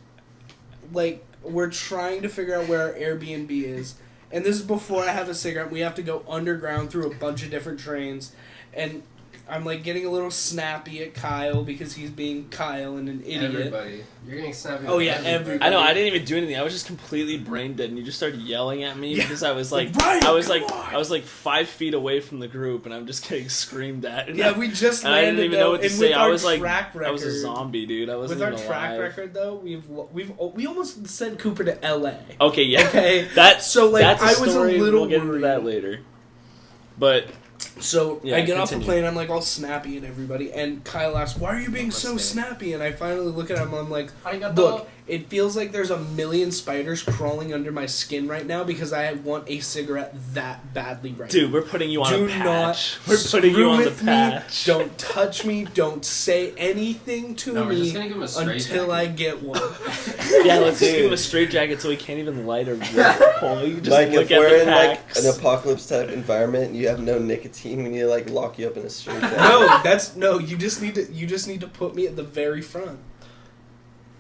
like. We're trying to figure out where our Airbnb is. And this is before I have a cigarette. We have to go underground through a bunch of different trains. And I'm, like, getting a little snappy at Kyle because he's being Kyle and an idiot. Everybody. You're getting snappy. Oh, yeah, everybody. I know, I didn't even do anything. I was just completely brain dead, and you just started yelling at me because I was like, Ryan, I was like 5 feet away from the group, and I'm just getting screamed at. And yeah, we just landed, I didn't even know what to say. I was like, record, I was a zombie, dude. I wasn't with even our track alive. record, though, we almost sent Cooper to L.A. Okay, yeah. Okay, that's a I was story. a little We'll get into worried. that later. But so yeah, I get off the continue. plane, I'm like all snappy at everybody, and Kyle asks, "Why are you being so snappy?" And I finally look at him, I'm like, "Look, it feels like there's a million spiders crawling under my skin right now because I want a cigarette that badly right now. Dude, we're putting you on Do a patch. not We're putting you on the with me. patch. Don't touch me. Don't say anything to we're me just gonna give him a straight until jacket. I get one." Yeah, let's just give him a straight jacket so he can't even light or pull. You just Like, look if at we're the in like packs. an apocalypse type environment, you have no nicotine, we need to like lock you up in a straight jacket. No, you just need to put me at the very front.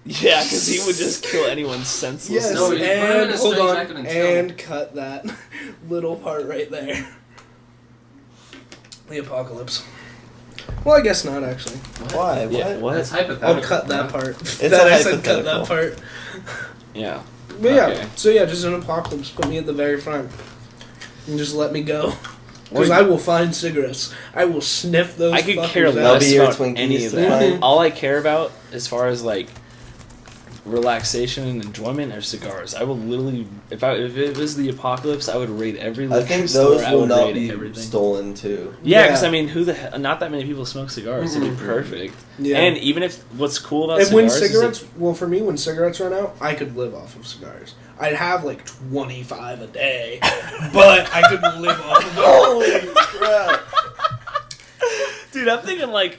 Yeah, because he would just kill anyone senseless. Yes, No, you put him in and a hold straight on, jacket and and cut that little part right there. The apocalypse. Well, I guess not actually. Why? Yeah, what? That's hypothetical. I'll cut that part. It's that a I said cut that hypothetical. part. Yeah. But yeah, Okay. so yeah, just an apocalypse. Put me at the very front. And just let me go. Because Well, I will find cigarettes. I will sniff those. I could fuckers care out. That'll less be your about Twinkies any of to that. find. All I care about, as far as like relaxation and enjoyment, are cigars. I will literally, if it was the apocalypse, I would raid every. I think store, those I will would not raid be everything. stolen too. Yeah, Yeah. because I mean, not that many people smoke cigars. It'd be perfect. Yeah. And even if what's cool about And when cigars is cigarettes, well, for me, when cigarettes run out, I could live off of cigars. I'd have like 25 a day, but I could live off of them. Holy crap! dude, I'm thinking like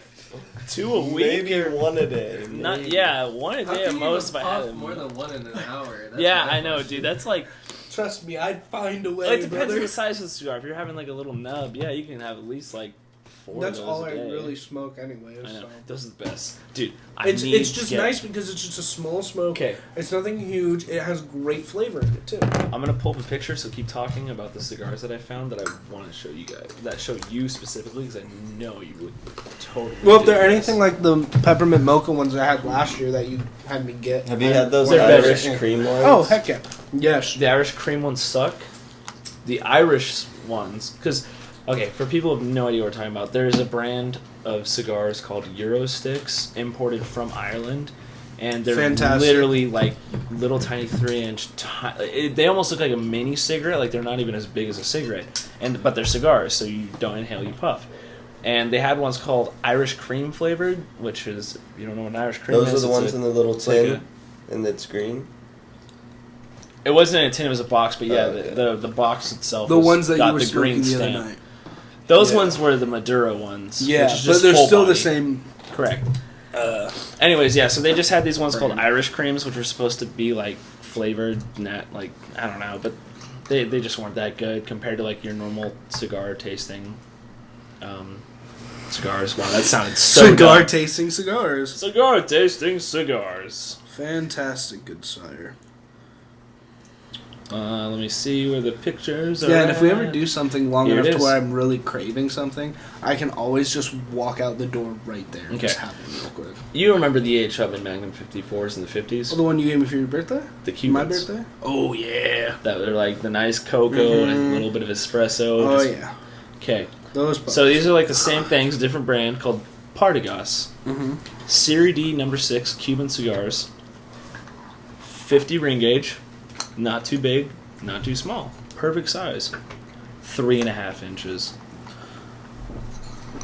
2 a week. Maybe one a day. Not maybe. yeah, 1 a How day can at you most if even I had puff them. more than one in an hour? That's Yeah, my I know, question. dude. That's like. Trust me, I'd find a way, Well, it depends brother. on the size of the cigar. If you're having like a little nub, yeah, you can have at least like 4 That's of those all a I day. really smoke anyways. I know. So. Those are the best. Dude, It's just nice because it's just a small smoke. Okay. It's nothing huge. It has great flavor in it too. I'm going to pull up a picture, so keep talking about the cigars that I found that I want to show you guys. That show you specifically, because I know you would totally. Well, if dig they're this. anything like the peppermint mocha ones I had last year that you had me get. Have you had those They're Irish better. cream ones? Oh, heck yeah. Yes. The Irish cream ones suck. The Irish ones, because, okay, for people who have no idea what we're talking about, there's a brand of cigars called Eurosticks imported from Ireland, and they're Fantastic. literally like little tiny 3-inch. They almost look like a mini cigarette, like they're not even as big as a cigarette, but they're cigars, so you don't inhale, you puff. And they had ones called Irish cream flavored, which is, if you don't know what an Irish cream Those is. are the it's ones a- in the little it's like tin, and it's green. It wasn't in a tin; it was a box. But yeah, Oh, okay. the box itself. The ones that got you were the green smoking the other stamp. night. Those Yeah. ones were the Maduro ones. Yeah, which is but just they're full still the body. same. Correct. Anyways, yeah. So they just had these ones called Irish creams, which were supposed to be like flavored, not like I don't know, but they just weren't that good compared to like your normal cigar tasting. Cigars. Wow, that sounded so Cigar dumb. tasting cigars. Cigar tasting cigars. Fantastic, good sire. Let me see where the pictures are. Yeah, and if we ever at. do something long Here it enough to is. where I'm really craving something, I can always just walk out the door right there and Okay. just have it real quick. You remember the H. Upman Magnum 54s in the 50s? Oh, the one you gave me for your birthday? The Cubans. My birthday? Oh, yeah. That were like the nice cocoa and a Mhm. little bit of espresso. Oh, just- yeah. Okay. Those So these are like the same things, different brand called Partagas. Mm-hmm. Serie D number 6 Cuban cigars. 50 ring gauge. Not too big, not too small. Perfect size. 3.5 inches.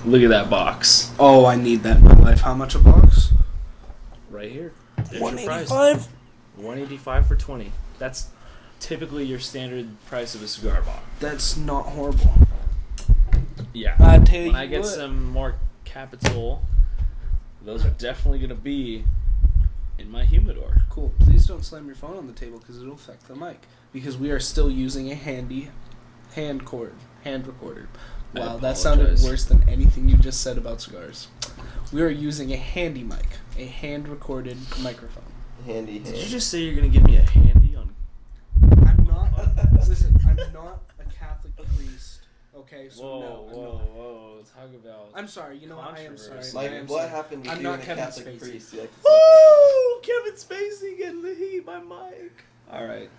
Look at that box. Oh, I need that in my life. How much a box? Right here. There's your price. $185? $185 for 20. That's typically your standard price of a cigar box. That's not horrible. Yeah. I tell When you I get what. some more capital, those are definitely going to be in my humidor. Cool. Please don't slam your phone on the table because it'll affect the mic. Because we are still using a handy hand recorder. I Wow, that sounded apologize. worse than anything you just said about cigars. We are using a handy mic, a hand-recorded microphone. Handy Did you hand. just say you're going to give me a handy on... I'm not. Listen, I'm not a Catholic priest. Okay, so Whoa, no. I'm whoa, not. whoa. Talk about... I'm sorry. You know what? I am sorry. Controversy. Like, I am what sorry. happened to I'm you not and a Kevin Catholic Spacey. priest? You like to talk Woo! Kevin Spacey getting the heat by Mike. All right.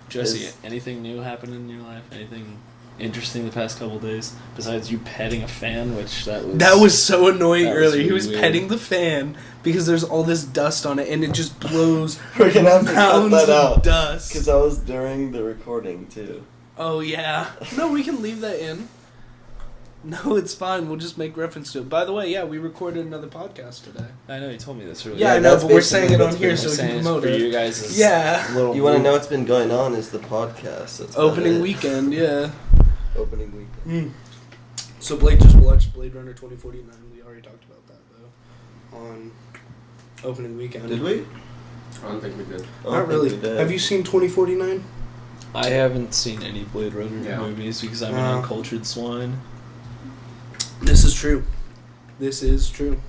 Jesse, Is- anything new happened in your life? Anything interesting the past couple days besides you petting a fan, which That was so annoying That was earlier. He really was weird. petting the fan because there's all this dust on it and it just blows We're gonna have to cut mounds that of out. dust. Because that was during the recording, too. Oh, yeah. No, we can leave that in. No, it's fine. We'll just make reference to it. By the way, yeah, we recorded another podcast today. I know you told me this earlier. Yeah, I Yeah, know, that's but we're saying it basically on what's here been so we can Saying promote for it. you guys. Yeah. Little You want to know what's been going on is the podcast. That's about Opening it. weekend, yeah. Opening weekend. So Blake just watched Blade Runner 2049. We already talked about that, though, on opening weekend. Did we? I don't think we did. I don't Not think really. we did. Have you seen 2049? I haven't seen any Blade Runner Yeah. movies because I'm No. an uncultured swine. This is true. This is true.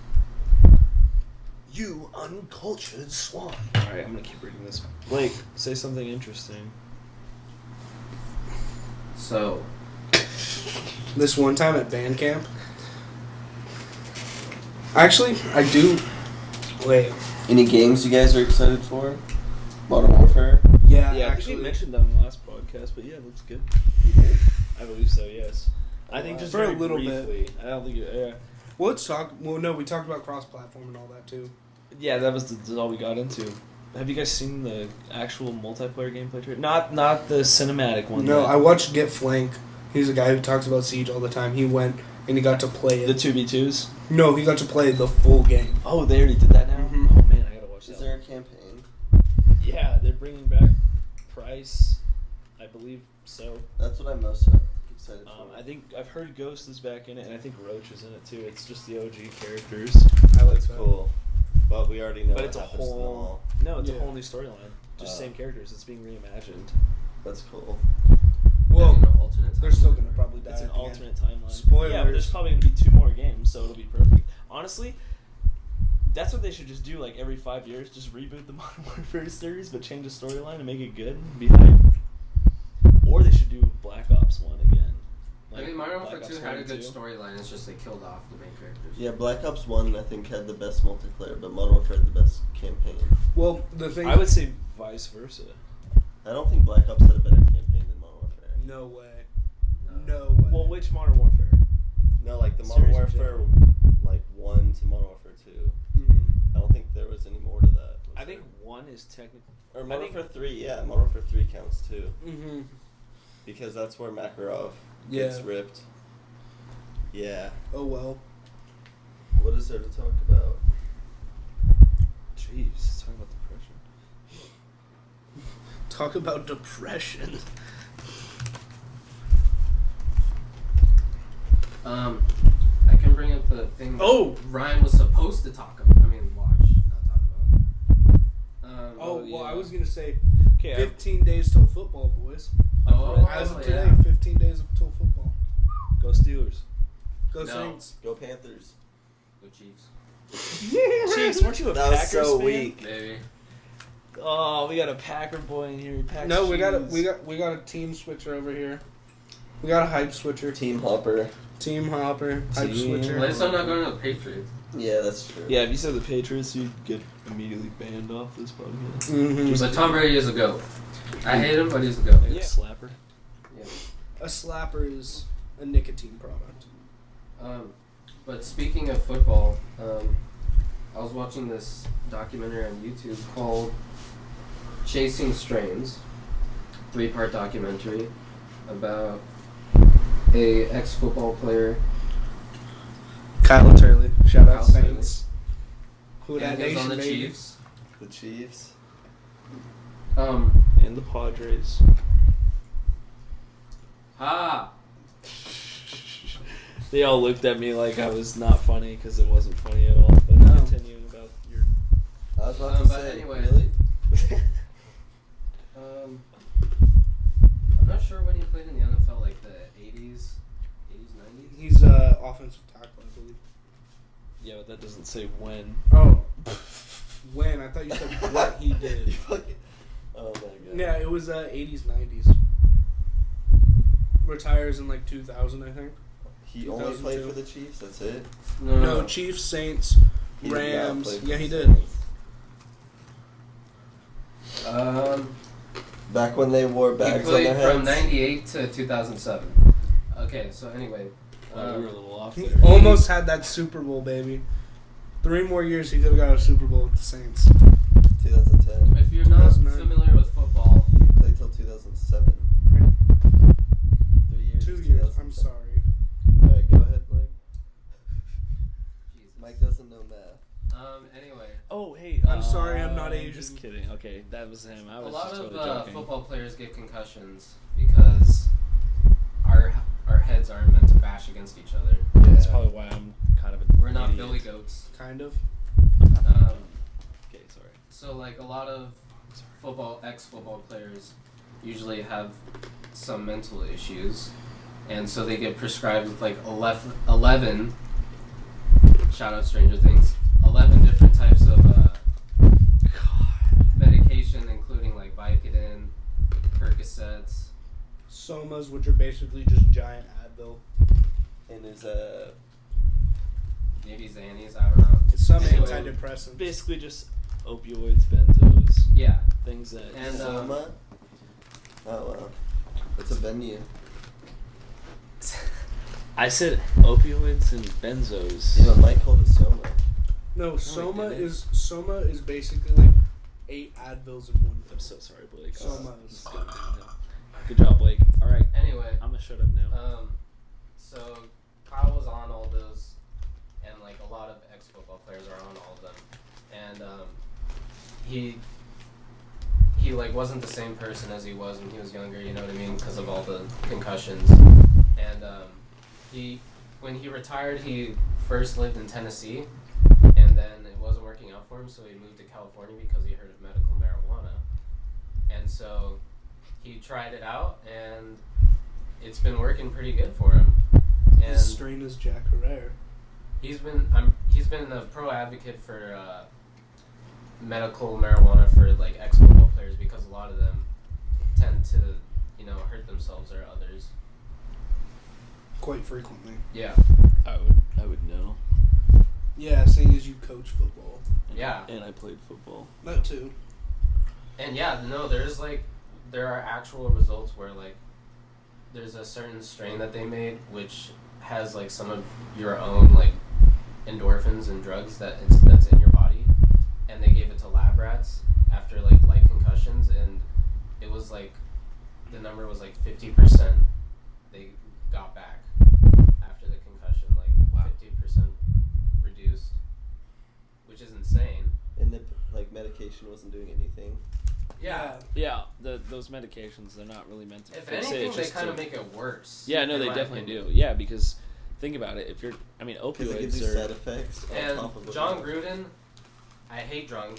You uncultured swan. Alright, I'm gonna keep reading this. Blake, say something interesting. So, This one time at band camp. Actually, I do. Wait. Any games you guys are excited for? Modern Warfare? Yeah, I think actually. we mentioned them last podcast, but yeah, that's good. I believe so, yes. I think just For a very little bit. briefly. I don't think yeah. Well, let's talk. Well, no, we talked about cross-platform and all that too. Yeah, that was all we got into. Have you guys seen the actual multiplayer gameplay trailer? Not the cinematic one. No, but I watched Get Flank. He's a guy who talks about Siege all the time. He went and he got to play the it. 2v2s. No, he got to play the full game. Oh, they already did that now. Mhm. Oh man, I gotta watch that. Is there a campaign? Yeah, they're bringing back Price. I believe so. That's what I'm most excited for. I think I've heard Ghost is back in it, and I think Roach is in it too. It's just the OG characters. I like That's that. cool. But we already know But what it's a happens to them whole all. no, it's Yeah. a whole new storyline. Just Oh. same characters. It's being reimagined. That's cool. Well, I didn't know alternate. They're still timeline, gonna right? probably die. It's an at the end. alternate timeline. Spoilers. Yeah, but there's probably gonna be 2 more games, so it'll be perfect. Honestly, that's what they should just do. Like every 5 years, just reboot the Modern Warfare series, but change the storyline and make it good. And be hype. Or they should do Black Ops 1 again. I mean, Modern Warfare Black 2 Ops had a 1 good and 2. storyline. It's just they killed off the main characters. Yeah, Black Ops 1, I think, had the best multiplayer, but Modern Warfare had the best campaign. Well, the thing. I would say vice versa. I don't think Black Ops had a better campaign than Modern Warfare. No way. No way. Well, which Modern Warfare? No, like the Modern Series in Warfare, general. like 1 to Modern Warfare 2. Mhm. I don't think there was any more to that. was I think there? 1 is technically. Or I Modern think- Warfare 3, yeah, Modern Warfare 3 counts too. Mhm. Because that's where Makarov Yeah. gets ripped. Yeah. Oh well. What is there to talk about? Jeez, talking about depression. Talk about depression. I can bring up the thing that Oh! Ryan was supposed to talk about. I mean, watch, not talk about. Oh, yeah. well, I was gonna say Okay, 15 days till football, boys. Oh, As of yeah. today, 15 days till football. go Steelers. Go No. Saints. Go Panthers. Go Chiefs. Chiefs, weren't you a That was Packers so fan? weak. Maybe. Oh, we got a Packer boy in here. Pack No, we got shoes. a team switcher over here. We got a hype switcher. Team Hopper. Team hopper. Hype Team- switcher. At least I'm not going to the Patriots. Yeah, that's true. Yeah, if you said the Patriots, you'd get immediately banned off this podcast. Mhm. But Tom Brady is a GOAT. I hate him, but he's a GOAT. Yeah. Slapper. Yeah. A slapper is a nicotine product. But speaking of football, I was watching this documentary on YouTube called Chasing Strains, 3-part documentary about a ex-football player. Kyle Turley. Shout out Kyle Saints. Who that and he was nation, on the baby. Chiefs. The Chiefs. And the Padres. They all looked at me like I was not funny because it wasn't funny at all. But No. continue about your. I was about to But say, anyway. really? I'm not sure when he played in the NFL, like the 80s, 90s. He's offensive tackle, I believe. Yeah, but that doesn't say when. Oh. When? I thought you said what he You did. fucking... Oh my god. Yeah, it was 80s, 90s. Retires in like 2000, I think. He only played 2002. for the Chiefs, that's it? No, Chiefs, Saints, He did not Rams. play for Yeah, the he did. Saints. Back when they wore He bags on their played heads? from 98 to 2007. Okay, so anyway. We were a little off He there. almost had that Super Bowl, baby. 3 more years, he could have got a Super Bowl with the Saints. 2010. If you're not 2009. familiar with football, He played till 2007. 3 years. 2 is years. 2010. I'm sorry. Alright, go ahead, Blake. Jesus. Mike doesn't know math. Anyway, Oh, hey. I'm sorry, I'm not Asian. Just kidding. Okay, that was him. I a was lot just of totally joking. football players get concussions because our heads aren't meant to bash against each other. That's probably why I'm kind of a. We're not idiot. Billy Goats. Kind of. Okay, sorry. So like a lot of ex-football players usually have some mental issues, and so they get prescribed like 11 shout out Stranger Things, 11 different types of medication, including like Vicodin, Percocets. Somas, which are basically just giant Advil. And his, Maybe Xannies, I don't know. Some Anyway. antidepressants. Basically, just opioids, benzos, Yeah, things that. and Soma? Oh, wow. It's a venue. I said opioids and benzos. You know, Mike called it Soma. No, Soma didn't. is basically like 8 Advils in one. I'm so sorry, Blake. Somas. This is going downhill. Good job, Blake. All right, anyway, I'm gonna shut up now. so Kyle was on all those, and like a lot of ex-football players are on all of them, and he like wasn't the same person as he was when he was younger, you know what I mean, because of all the concussions, and when he retired, he first lived in Tennessee, and then it wasn't working out for him, so he moved to California because he heard of medical marijuana, and so he tried it out, and it's been working pretty good for him. And His strain is Jack Herrera. he's been a pro advocate for medical marijuana for like ex-football players because a lot of them tend to, hurt themselves or others. Quite frequently. Yeah. I would know. Yeah, seeing as you coach football. Yeah. And I played football. That too. And there are actual results where like there's a certain strain that they made which has like some of your own like endorphins and drugs that's in your body, and they gave it to lab rats after like light concussions, and it was like the number was like 50% they got back after the concussion, like Wow. 50% reduced, which is insane. And the medication wasn't doing anything. Yeah. Yeah, those medications, they're not really meant to If fix anything, it. they kind of make it worse. Yeah, no, in they my definitely opinion. do. Yeah, because think about it. Because it gives Opioids you are... side effects. On And top of John Gruden, I hate John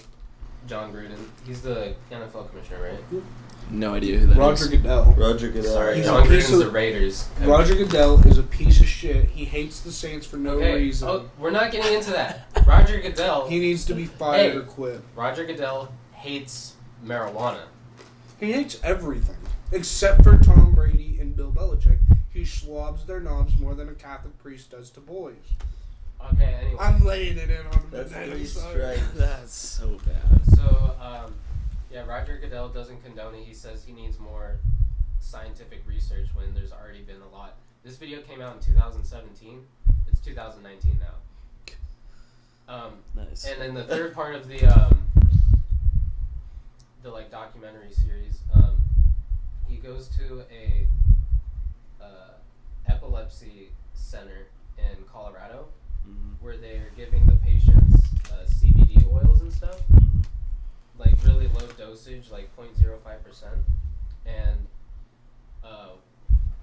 Gruden. He's the NFL commissioner, right? No idea who that is. Roger Goodell. Roger Goodell. Sorry, He's John a piece Gruden's of- the Raiders. Roger Goodell is a piece of shit. He hates the Saints for no Okay. reason. Oh, we're not getting into that. Roger Goodell. He needs to be fired Hey. or quit. Roger Goodell hates marijuana. He hates everything except for Tom Brady and Bill Belichick. He slobs their knobs more than a Catholic priest does to boys. Okay, anyway. I'm laying it in on him. That's tonight, 3 I'm sorry. strikes. That's so bad. So, Roger Goodell doesn't condone it. He says he needs more scientific research when there's already been a lot. This video came out in 2017. It's 2019 now. Nice. And in the third part of the like documentary series, he goes to a epilepsy center in Colorado where they're giving the patients CBD oils and stuff, like really low dosage, like 0.05%. And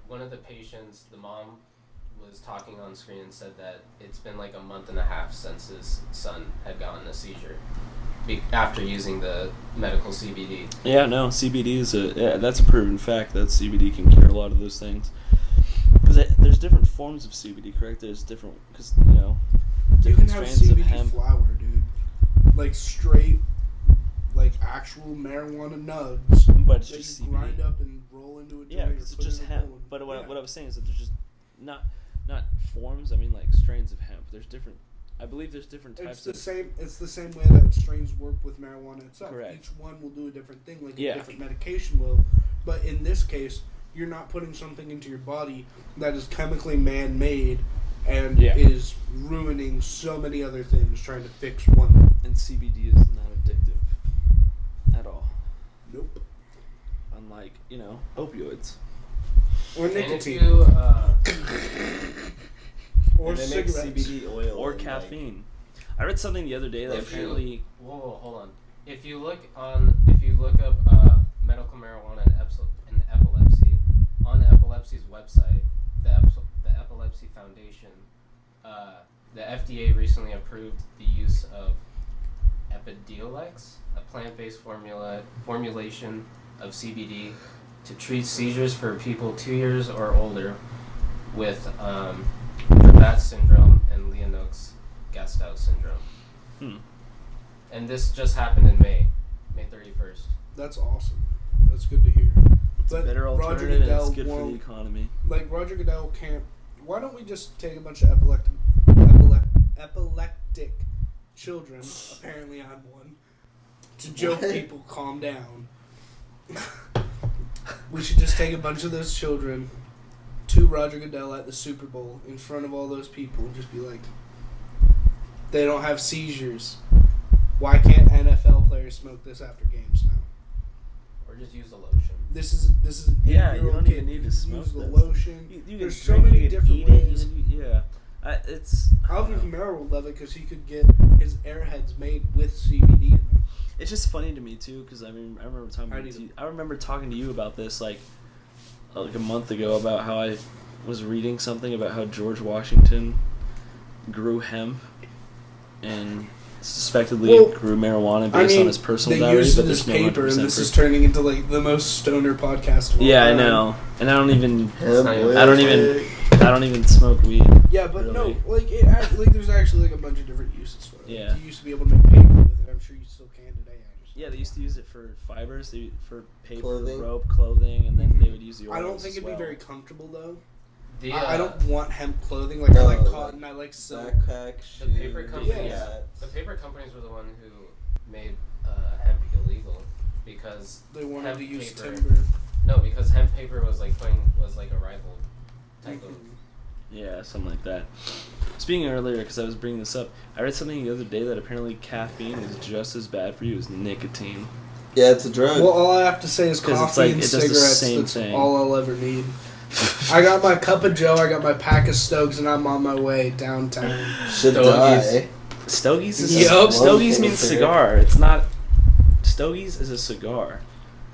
one of the patients, the mom, was talking on screen and said that it's been like a month and a half since his son had gotten a seizure after using the medical CBD. Yeah, no, CBD is that's a proven fact that CBD can cure a lot of those things. Because there's different forms of CBD, correct? There's different, because, You different can have strands of CBD hemp. flower, dude. Like straight, like actual marijuana nugs. But it's that just you CBD. grind up and roll into a joint. Yeah, or because it's put just in a hemp. bowl. But Yeah. what I was saying is that there's just not forms. I mean, like strains of hemp. There's different. I believe there's different It's types the of. same. It's the same way that strains work with marijuana itself. Correct. Each one will do a different thing, like Yeah. a different medication will. But in this case, you're not putting something into your body that is chemically man-made and Yeah. is ruining so many other things trying to fix one. And CBD is not addictive at all. Nope. Unlike opioids. Or And if nicotine. you, Or And they make cigarettes. CBD oil. Or and, caffeine. I read something the other day that If you- apparently. whoa, hold on. If you look up medical marijuana and epilepsy on epilepsy's website, the Epilepsy Foundation, the FDA recently approved the use of Epidiolex, a plant-based formulation of CBD to treat seizures for people 2 years or older with Dravet syndrome and Lennox-Gastaut syndrome. And this just happened in May 31st. That's awesome. That's good to hear. It's a better alternative and it's good for the economy. Like, Roger Goodell can't... Why don't we just take a bunch of epileptic children, apparently I'm one, to joke What? people, calm down. We should just take a bunch of those children to Roger Goodell at the Super Bowl in front of all those people and just be like, they don't have seizures. Why can't NFL players smoke this after games now? Or just use the lotion. This is an Yeah, you 8-year-old don't kid. even need to You smoke use the this. lotion. You can There's so drink it, many you can different eat it, ways. yeah. It's. I don't Alvin know. Kamara will love it because he could get his Airheads made with CBD in them. It's just funny to me too, because I remember talking to you about this like a month ago about how I was reading something about how George Washington grew hemp and suspectedly grew marijuana based on his personal diary, used but it there's as no paper, 100% and this is proof. turning into like the most stoner podcast of all Yeah, I time. know, and I don't even Hemp I don't even smoke weed. Yeah, but Really. no, like there's actually like a bunch of different uses for it. Yeah. Like, you used to be able to make paper with it. I'm sure you still can today. Yeah, they used to use it for fibers, for paper, Clothing. rope, clothing, and then they would use the oils I don't think as it'd well. be very comfortable though. The, I don't want hemp clothing. Like I No, like like cotton. I like silk. backpack, The paper shoes, companies, Yeah. the paper companies were the one who made hemp illegal because They wanted hemp to use paper- timber. No, because hemp paper was like a rival type of. Yeah, something like that. Speaking earlier, because I was bringing this up, I read something the other day that apparently caffeine is just as bad for you as nicotine. Yeah, it's a drug. Well, all I have to say is 'Cause coffee it's like, and it does the cigarettes. same That's thing. all I'll ever need. I got my cup of Joe. I got my pack of Stokes, and I'm on my way downtown. Should Stogies. die. Stogies is Yup. Stogies means cigar. It's not. Stogies is a cigar.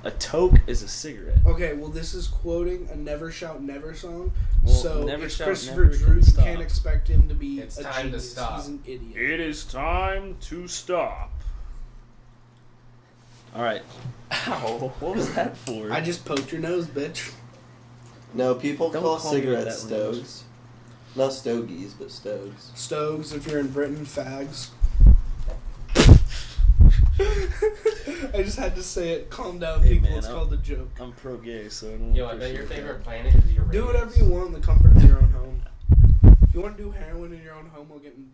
A toke is a cigarette. Okay, well, this is quoting a Never Shout Never song. Well, So Never it's Shout Christopher Never Drew. can You stop. can't expect him to be It's a time to genius. stop. He's an idiot. It is time to stop. All right. Ow! What was that for? I just poked your nose, bitch. No, people Don't call call me cigarettes that language. stoves. Not stogies, but stoves. Stogs, if you're in Britain, fags. I just had to say it. Calm down, Hey, people. man, it's I'm- called a joke. I'm pro-gay, so I don't. Yo, I bet appreciate your that. favorite planet is your. Do whatever you want in the comfort of your own home. If you want to do heroin in your own home while getting,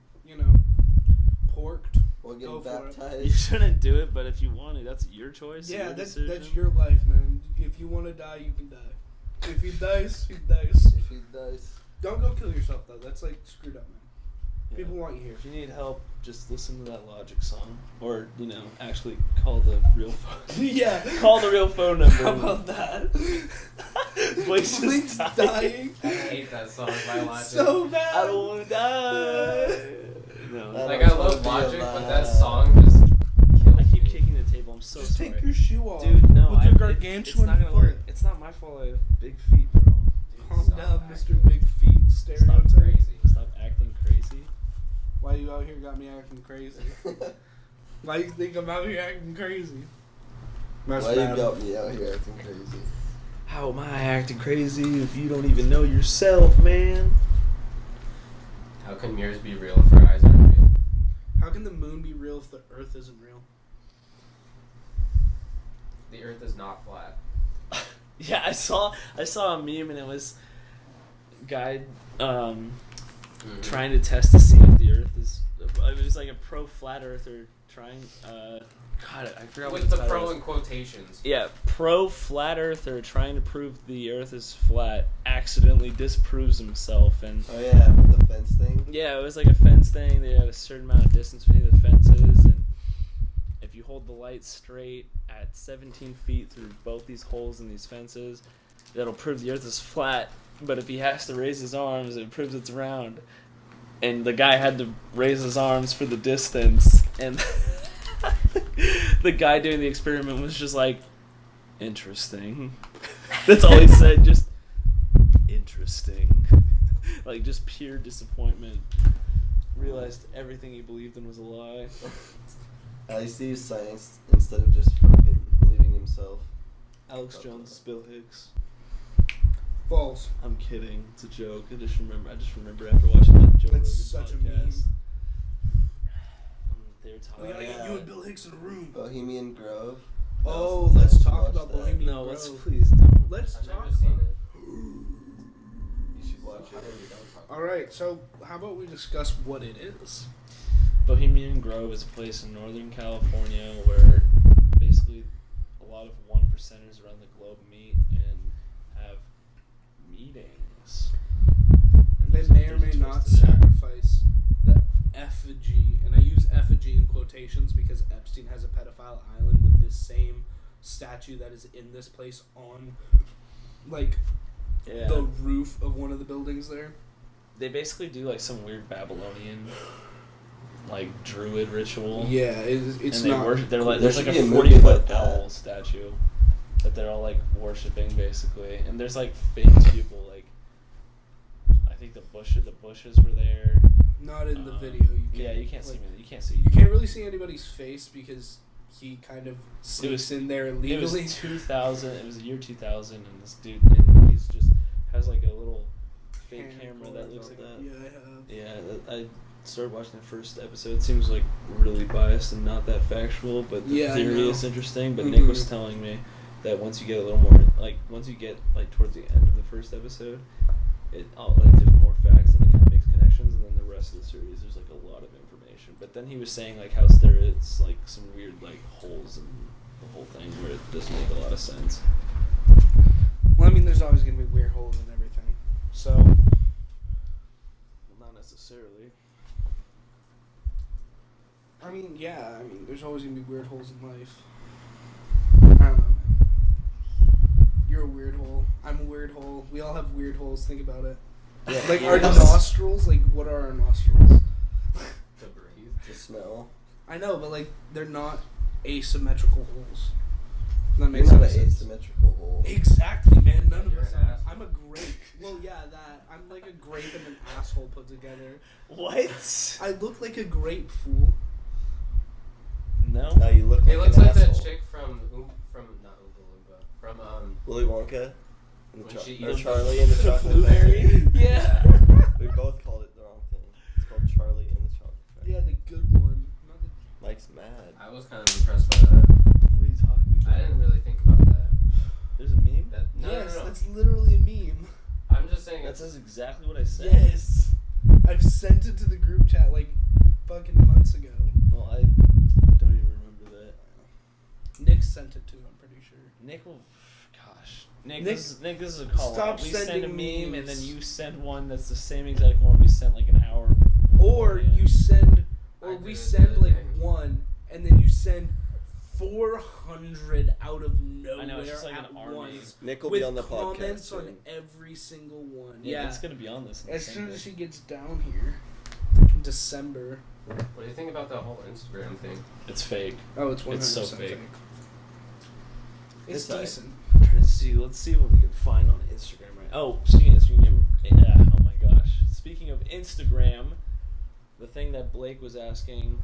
porked. Or Go getting for it. baptized. You shouldn't do it, but if you want to, that's your choice. Yeah, your that's decision. your life, man. If you want to die, you can die. If you dice, you dice. If he dies. Don't go kill yourself though. That's like screwed up, man. Yeah. People want you here. If you need help, just listen to that Logic song, or actually call the real phone. Yeah. Call the real phone number. How about that? Blake's Blake's just dying. I hate that song by Logic. So bad. I don't want to die. No. Like don't I love wanna be Logic, but alive. that song just kills I keep me. kicking the table. I'm so Just sorry. take your shoe off. Dude, no. With your it's gargantuan not gonna foot. work. It's not my fault. I have big feet, bro. Calm Stop down, acting. Mr. Big Feet Stop stereotype. crazy. Stop acting crazy. Why you out here got me acting crazy? Why you think I'm out here acting crazy? That's Why bad. you got me out here acting crazy? How am I acting crazy if you don't even know yourself, man? How can mirrors be real if our eyes aren't real? How can the moon be real if the Earth isn't real? The Earth is not flat. Yeah, I saw a meme and it was guy trying to test to see if the Earth is. It was like a pro flat earther trying. God, I forgot what With the title pro was. in quotations. Yeah, pro flat earther trying to prove the Earth is flat accidentally disproves himself, and Oh yeah, with the fence thing. yeah, it was like a fence thing. They had a certain amount of distance between the fences, and if you hold the light straight at 17 feet through both these holes in these fences, that'll prove the Earth is flat. But if he has to raise his arms, it proves it's round. And the guy had to raise his arms for the distance, and the guy doing the experiment was just like, interesting. That's all he said, just interesting. Like, just pure disappointment. Realized everything he believed in was a lie. At least he used science instead of just fucking believing himself. Alex Jones is Bill Hicks. False. I'm kidding. It's a joke. I just remember after watching that Joe That's Rogan such a podcast. They were We talking. gotta yeah. get you and Bill Hicks in a room. Bohemian Grove. Oh, let's talk Watch about that. Bohemian No, Grove. let's please don't. Let's I've talk never seen about it. You should watch it. All right, so how about we discuss what it is? Bohemian Grove is a place in Northern California where basically a lot of one percenters around the globe meet and have meetings. And They there's a- may or there's a may twist not to that. sacrifice the effigy, and I use effigy in quotations because Epstein has a pedophile island with this same statue that is in this place on, like, Yeah. the roof of one of the buildings there. They basically do like some weird Babylonian, like druid ritual. Yeah, it's and they not. worship. They're like There there's like should a be a movie 40-foot about that. owl statue that they're all like worshiping basically, and there's like fake people like I think the bushes were there. Not in the video. You can't see me. You can't see. You can't really see anybody's face because he kind of sneaks in there illegally. It was 2000. It was the year 2000, and this dude, and he's just has like a little fake camera that looks like that. Yeah, I have. Yeah, I started watching the first episode. It seems like really biased and not that factual, but the theory is interesting. But Nick was telling me that once you get a little more, once you get towards the end of the first episode, there's more facts and it kind of makes connections, and then the rest of the series there's a lot of information. But then he was saying how it's some weird holes in the whole thing where it doesn't make a lot of sense. Well, I mean, there's always gonna be weird holes in everything, so. Well, not necessarily. I mean, there's always gonna be weird holes in life. I don't know, man. You're a weird hole. I'm a weird hole. We all have weird holes. Think about it. Yeah. Our nostrils. What are our nostrils? To breathe. To smell. I know, but they're not asymmetrical holes. Does that make You're not an sense? asymmetrical hole. Exactly, man. None of You're us an are. asshole. I'm a grape. Well, yeah, that. I'm like a grape and an asshole put together. What? I look like a grape, fool. No. No, you look like He looks an like asshole. that chick from not Oompa Loompa, from Willy Wonka. And When the she or eats Charlie and the the Chocolate blueberry. Factory. Yeah. We both called it the wrong thing. It's called Charlie and the Chocolate Factory. Yeah, the good one. Not the Mike's mad. I was kind of impressed by that. What are you talking about? I didn't really think about that. There's a meme? No, yes, no. that's literally a meme. I'm just saying That it's says exactly what I said. Yes. I've sent it to the group chat fucking months ago. Well, I don't even remember that. Nick sent it to him, I'm pretty sure. Nick will... Gosh. Nick, Nick, this is a call stop out. We send a sending meme, and memes. then you send one that's the same exact one we sent an hour Or beforehand. you send, or I we did it send the other day. one, and then you send 400 out of nowhere I know, it's just like at an army. once. Nick will With be on the podcast comments on soon. every single one. Yeah, Yeah. it's going to be on this. As soon as she gets down here, December. What do you think about that whole Instagram thing? It's fake. Oh, it's 100% It's so fake. It's It's decent. Let's see what we can find on Instagram right. Oh, speaking of Instagram, oh my gosh. Speaking of Instagram, the thing that Blake was asking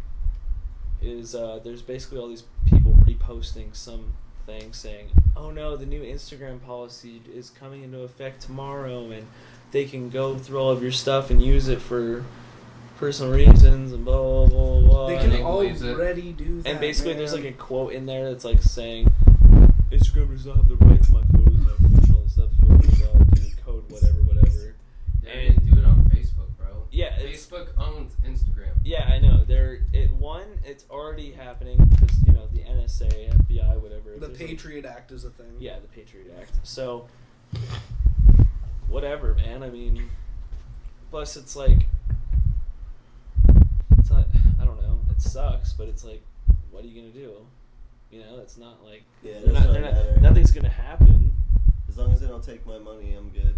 is there's basically all these people reposting some thing saying, oh no, the new Instagram policy is coming into effect tomorrow, and they can go through all of your stuff and use it for personal reasons and blah blah blah blah. They and can Nick believes it. already do that. And basically, man. there's a quote in there that's saying, Instagram does not have the right to my photos, my professional and stuff, blah, blah, blah, do code, whatever. They didn't do it on Facebook, bro. Yeah, Facebook owns Instagram. Yeah, I know. It's already happening because, the NSA, FBI, whatever. The there's Patriot Act is a thing. Yeah, the Patriot Act. So, whatever, man. I mean, plus it's not, I don't know, it sucks, but it's what are you going to do? It's not Yeah, they're not, doesn't matter. nothing's going to happen. As long as they don't take my money, I'm good.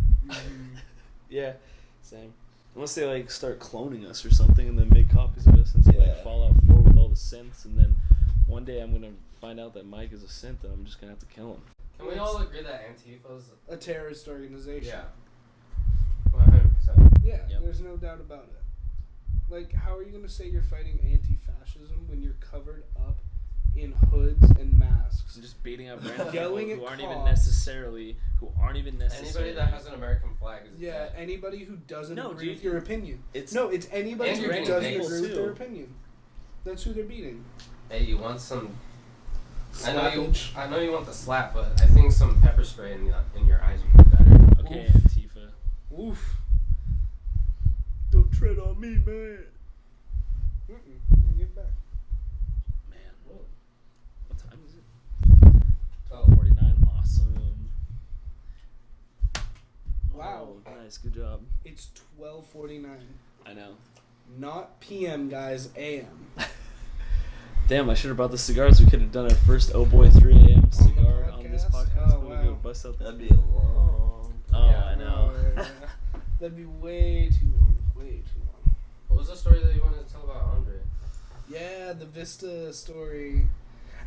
Yeah, same. Unless they start cloning us or something and then make copies of us and say Yeah. Fallout 4 with all the synths, and then one day I'm gonna find out that Mike is a synth and I'm just gonna have to kill him. Can we all agree that Antifa's... A terrorist organization. Yeah. 100%. Yeah, Yep. there's no doubt about it. How are you going to say you're fighting anti-fascism when you're covered up in hoods and masks? So just beating up random Yelling people who at aren't even cops. necessarily Anybody that has an American flag is Yeah, dead. anybody who doesn't No, agree dude, with your opinion. it's It's anybody And who you're doesn't raining agree with too. their opinion. That's who they're beating. Hey, you want some... Slappage. I know you want the slap, but I think some pepper spray in your eyes would be better. Okay, Oof. Antifa. Oof. Don't tread on me, man. I'll get back. Man, what time is it? 12:49. Awesome. Wow. Oh, nice, good job. It's 12:49. I know. Not PM, guys. AM. Damn, I should have brought the cigars. We could have done our first Oh Boy 3 a.m. cigar on this podcast? podcast. Oh, But we could wow. bust out That'd be a long. Oh, Yeah. I know. Yeah. That'd be way too long. Way too long. What was the story that you wanted to tell about Andre? Yeah, the Vista story.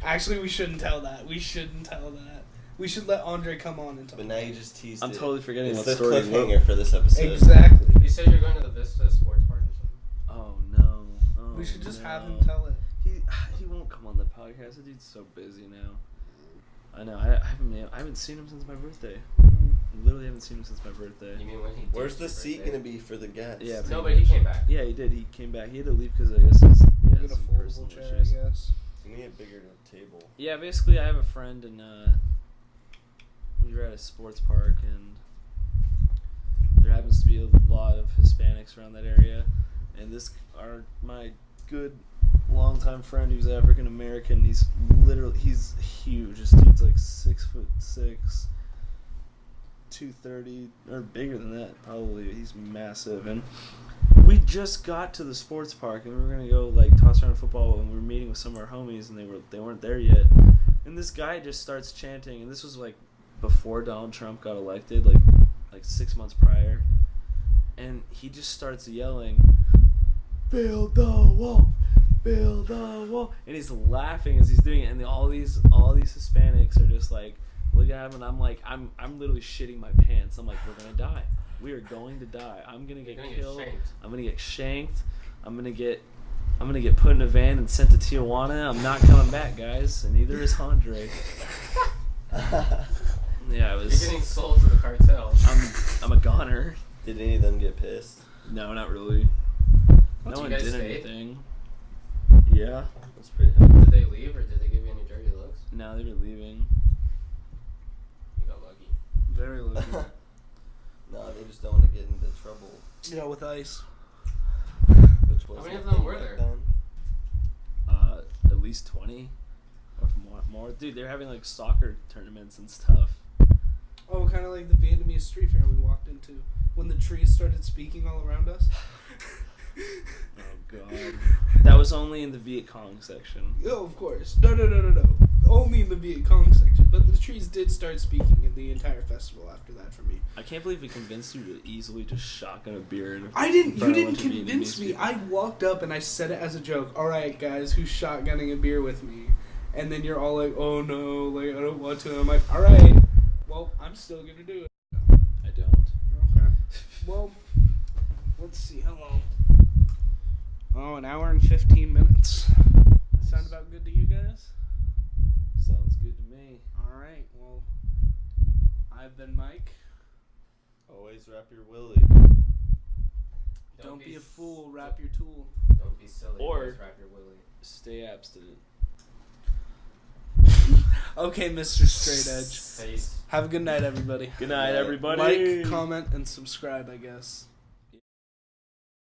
Actually, we shouldn't tell that. We shouldn't tell that. We should let Andre come on and talk. But now you just teased I'm it. totally forgetting It's what the story. cliffhanger for this episode. Exactly. You said you're going to the Vista Sports Park or something? We should just have him no. tell it. He won't come on the podcast. The dude's so busy now. I know. I haven't seen him since my birthday. Literally haven't seen him since my birthday. You mean when he? Where's the seat gonna be for the guests? Yeah, No, but he came back. Yeah, he did. He came back. He had to leave because I guess his Get a some foldable personal chair, issues. I guess. You need a bigger table. Yeah, basically, I have a friend, and we were at a sports park, and there happens to be a lot of Hispanics around that area, and my good longtime friend, who's African American, he's huge. This dude's like 6'6", 230 or bigger than that probably. He's massive, and we just got to the sports park, and we were gonna go like toss around football, and we were meeting with some of our homies, and they weren't there yet, and this guy just starts chanting, and this was like before Donald Trump got elected, like 6 months prior, and he just starts yelling, "Build the wall, build the wall," and he's laughing as he's doing it, and all these Hispanics are just like looking at him, and I'm like, I'm literally shitting my pants. I'm like, we're gonna die. We are going to die. I'm gonna get killed. I'm gonna get shanked. I'm gonna get put in a van and sent to Tijuana. I'm not coming back, guys, and neither is Andre. Yeah, it was. You're getting sold to the cartel. I'm a goner. Did any of them get pissed? No, not really. What, No you one guys did stayed? anything. Yeah. That's pretty. Did they leave or did they give you any dirty looks? No, they were leaving. You got lucky. Very lucky. No, they just don't want to get into trouble. Yeah, with ice. Which was How many of them were there? At least 20 or more. Dude, they're having like soccer tournaments and stuff. Oh, kind of like the Vietnamese street fair we walked into when the trees started speaking all around us. Oh god. That was only in the Viet Cong section. Oh, of course. No. Only in the Viet Cong section. But the trees did start speaking in the entire festival after that for me. I can't beve we convinced you to easily just shotgun a beer. You front didn't of a bunch of convince Vietnamese me. people. I walked up and I said it as a joke. All right, guys, who's shotgunning a beer with me? And then you're all like, oh no, like I don't want to. And I'm like, all right, well, I'm still gonna do it. I don't. Okay. Well, let's see how long. Oh, an hour and 15 minutes. Sound about good to you guys? Sounds good to me. All right. Well, I've been Mike. Always wrap your willy. Don't be a fool. Wrap your tool. Don't be silly. Or- Just wrap your willy. Stay abstinent. Okay, Mr. Straight Edge. Peace. Have a good night, everybody. Good night, everybody. Like, comment, and subscribe, I guess.